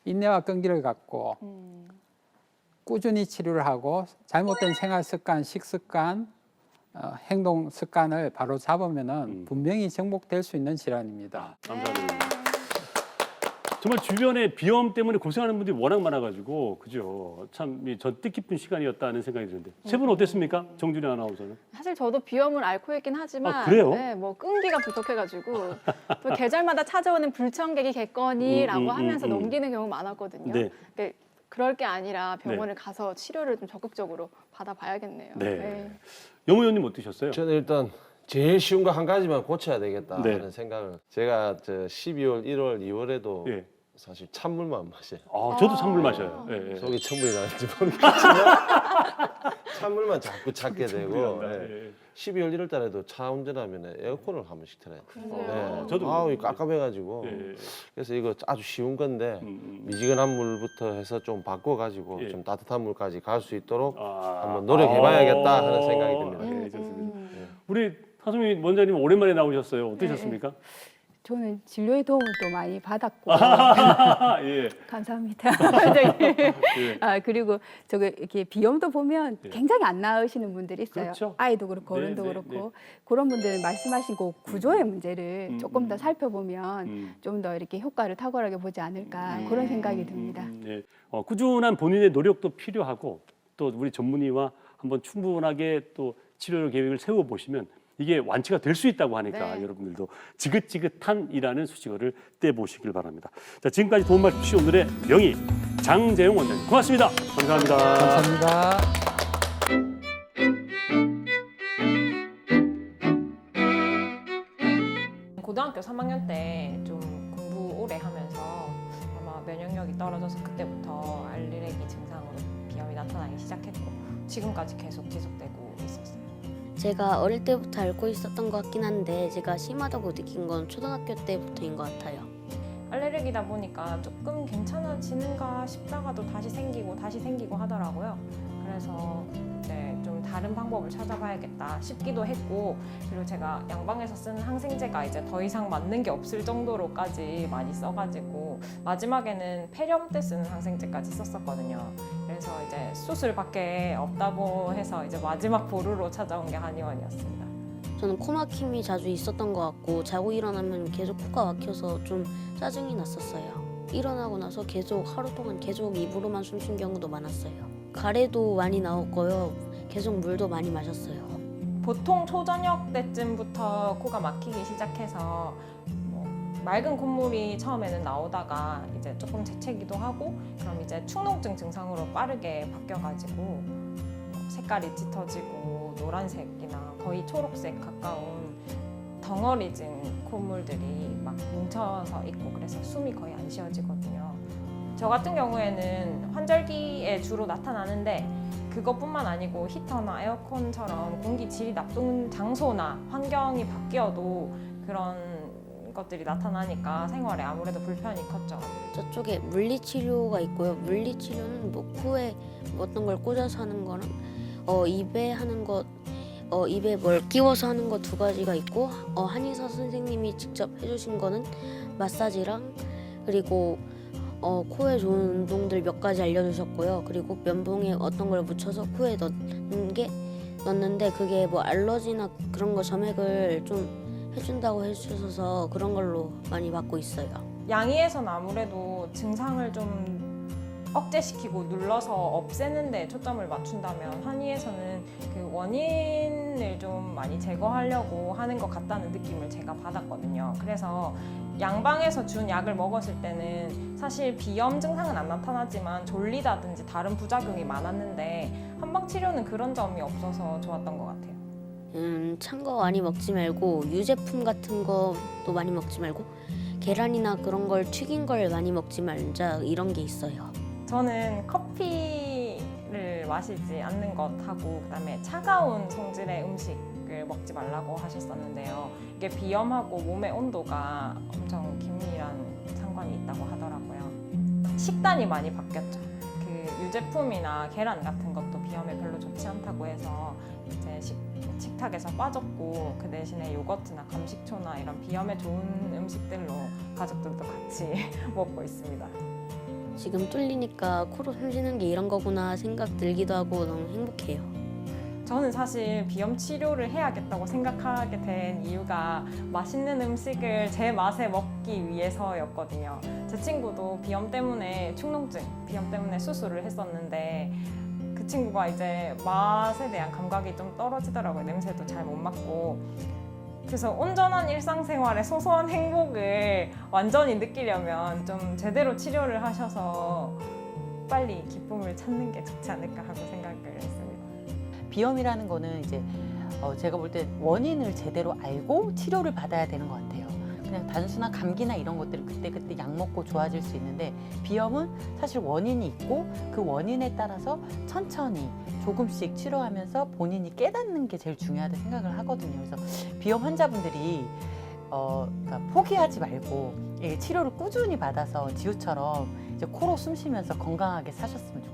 인내와 끈기를 갖고 꾸준히 치료를 하고 잘못된 생활 습관, 식습관, 행동 습관을 바로 잡으면은 분명히 정복될 수 있는 질환입니다. 감사드립니다. 정말 주변에 비염 때문에 고생하는 분들이 워낙 많아가지고 그죠? 참 전 뜻깊은 시간이었다는 생각이 드는데 세 분 어땠습니까? 정준희 아나운서는? 사실 저도 비염을 앓고 있긴 하지만 아, 그래요? 네, 뭐 끈기가 부족해가지고 또 계절마다 찾아오는 불청객이 겠거니라고 하면서 넘기는 경우 많았거든요. 네. 근데 그럴 게 아니라 병원을 가서 치료를 좀 적극적으로 받아봐야겠네요. 네. 영호 의원님 어떠셨어요? 저는 일단 제일 쉬운 거 한 가지만 고쳐야 되겠다 네. 하는 생각을 제가 12월, 1월, 2월에도 예. 사실 찬물만 마셔요. 저도 찬물 마셔요. 예, 예. 속에 찬물이 나는지 모르겠지만 찬물만 자꾸 찾게 되고 예. 12월 1월 달에도 차 운전하면 에어컨을 한 번씩 틀어야 돼요. 네. 저도 아우 깜깜해가지고 예. 그래서 이거 아주 쉬운 건데 미지근한 물부터 해서 좀 바꿔가지고 예. 좀 따뜻한 물까지 갈 수 있도록 아. 한번 노력해봐야겠다 하는 생각이 듭니다. 예, 좋습니다. 우리 하수민 원장님 오랜만에 나오셨어요. 어떠셨습니까? 저는 진료의 도움을 또 많이 받았고 예. 감사합니다. 원장님. 예. 그리고 저거 이렇게 비염도 보면 예. 굉장히 안 나으시는 분들이 있어요. 그렇죠. 아이도 그렇고 네, 어른도 네, 그렇고 네. 그런 분들 말씀하신 그 구조의 문제를 조금 더 살펴보면 좀 더 이렇게 효과를 탁월하게 보지 않을까 그런 생각이 듭니다. 예. 꾸준한 본인의 노력도 필요하고 또 우리 전문의와 한번 충분하게 또 치료 계획을 세워 보시면 이게 완치가 될 수 있다고 하니까 네. 여러분들도 지긋지긋한이라는 수식어를 떼보시길 바랍니다. 자, 지금까지 도움 말씀 주신 오늘의 명의 장재용 원장님 고맙습니다. 감사합니다. 감사합니다. 고등학교 3학년 때 좀 공부 오래 하면서 아마 면역력이 떨어져서 그때부터 알레르기 증상으로 비염이 나타나기 시작했고 지금까지 계속 지속되고 있었어요. 제가 어릴 때부터 앓고 있었던 것 같긴 한데 제가 심하다고 느낀 건 초등학교 때부터인 것 같아요. 알레르기다 보니까 조금 괜찮아지는가 싶다가도 다시 생기고 하더라고요. 그래서 이제 좀 다른 방법을 찾아봐야겠다 싶기도 했고 그리고 제가 양방에서 쓰는 항생제가 이제 더 이상 맞는 게 없을 정도로까지 많이 써가지고 마지막에는 폐렴 때 쓰는 항생제까지 썼었거든요. 그래서 이제 수술밖에 없다고 해서 이제 마지막 보루로 찾아온 게 한의원이었습니다. 저는 코 막힘이 자주 있었던 것 같고 자고 일어나면 계속 코가 막혀서 좀 짜증이 났었어요. 일어나고 나서 계속 하루 동안 계속 입으로만 숨 쉰 경우도 많았어요. 가래도 많이 나왔고요. 계속 물도 많이 마셨어요. 보통 초저녁 때쯤부터 코가 막히기 시작해서 뭐 맑은 콧물이 처음에는 나오다가 이제 조금 재채기도 하고 그럼 이제 축농증 증상으로 빠르게 바뀌어가지고 색깔이 짙어지고 노란색이나 거의 초록색 가까운 덩어리진 콧물들이 막 뭉쳐서 있고 그래서 숨이 거의 안 쉬어지거든요. 저 같은 경우에는 환절기에 주로 나타나는데 그것뿐만 아니고 히터나 에어컨처럼 공기 질이 나쁜 장소나 환경이 바뀌어도 그런 것들이 나타나니까 생활에 아무래도 불편이 컸죠. 저쪽에 물리치료가 있고요. 물리치료는 뭐 코에 뭐 어떤 걸 꽂아서 하는 거랑 입에 하는 것, 입에 뭘 끼워서 하는 거 두 가지가 있고 한의사 선생님이 직접 해주신 거는 마사지랑 그리고 코에 좋은 운동들 몇 가지 알려주셨고요. 그리고 면봉에 어떤 걸 묻혀서 코에 넣는데 그게 뭐 알러지나 그런 거 점액을 좀 해준다고 해주셔서 그런 걸로 많이 받고 있어요. 양의에서는 아무래도 증상을 좀 억제시키고 눌러서 없애는 데 초점을 맞춘다면 한의에서는 그 원인을 좀 많이 제거하려고 하는 것 같다는 느낌을 제가 받았거든요. 그래서 양방에서 준 약을 먹었을 때는 사실 비염 증상은 안 나타나지만 졸리다든지 다른 부작용이 많았는데 한방 치료는 그런 점이 없어서 좋았던 것 같아요. 찬 거 많이 먹지 말고 유제품 같은 것도 많이 먹지 말고 계란이나 그런 걸 튀긴 걸 많이 먹지 말자 이런 게 있어요. 저는 커피를 마시지 않는 것하고 그다음에 차가운 성질의 음식을 먹지 말라고 하셨었는데요. 이게 비염하고 몸의 온도가 엄청 긴밀한 상관이 있다고 하더라고요. 식단이 많이 바뀌었죠. 그 유제품이나 계란 같은 것도 비염에 별로 좋지 않다고 해서 이제 식탁에서 빠졌고 그 대신에 요거트나 감식초나 이런 비염에 좋은 음식들로 가족들도 같이 먹고 있습니다. 지금 뚫리니까 코로 숨 쉬는 게 이런 거구나 생각 들기도 하고 너무 행복해요. 저는 사실 비염 치료를 해야겠다고 생각하게 된 이유가 맛있는 음식을 제 맛에 먹기 위해서였거든요. 제 친구도 비염 때문에 축농증, 비염 때문에 수술을 했었는데 그 친구가 이제 맛에 대한 감각이 좀 떨어지더라고요. 냄새도 잘 못 맡고. 그래서 온전한 일상생활의 소소한 행복을 완전히 느끼려면 좀 제대로 치료를 하셔서 빨리 기쁨을 찾는 게 좋지 않을까 하고 생각을 했습니다. 비염이라는 거는 이제 제가 볼 때 원인을 제대로 알고 치료를 받아야 되는 것 같아요. 그냥 단순한 감기나 이런 것들은 그때그때 약 먹고 좋아질 수 있는데 비염은 사실 원인이 있고 그 원인에 따라서 천천히 조금씩 치료하면서 본인이 깨닫는 게 제일 중요하다고 생각을 하거든요. 그래서 비염 환자분들이 그러니까 포기하지 말고 치료를 꾸준히 받아서 지우처럼 이제 코로 숨 쉬면서 건강하게 사셨으면 좋겠어요.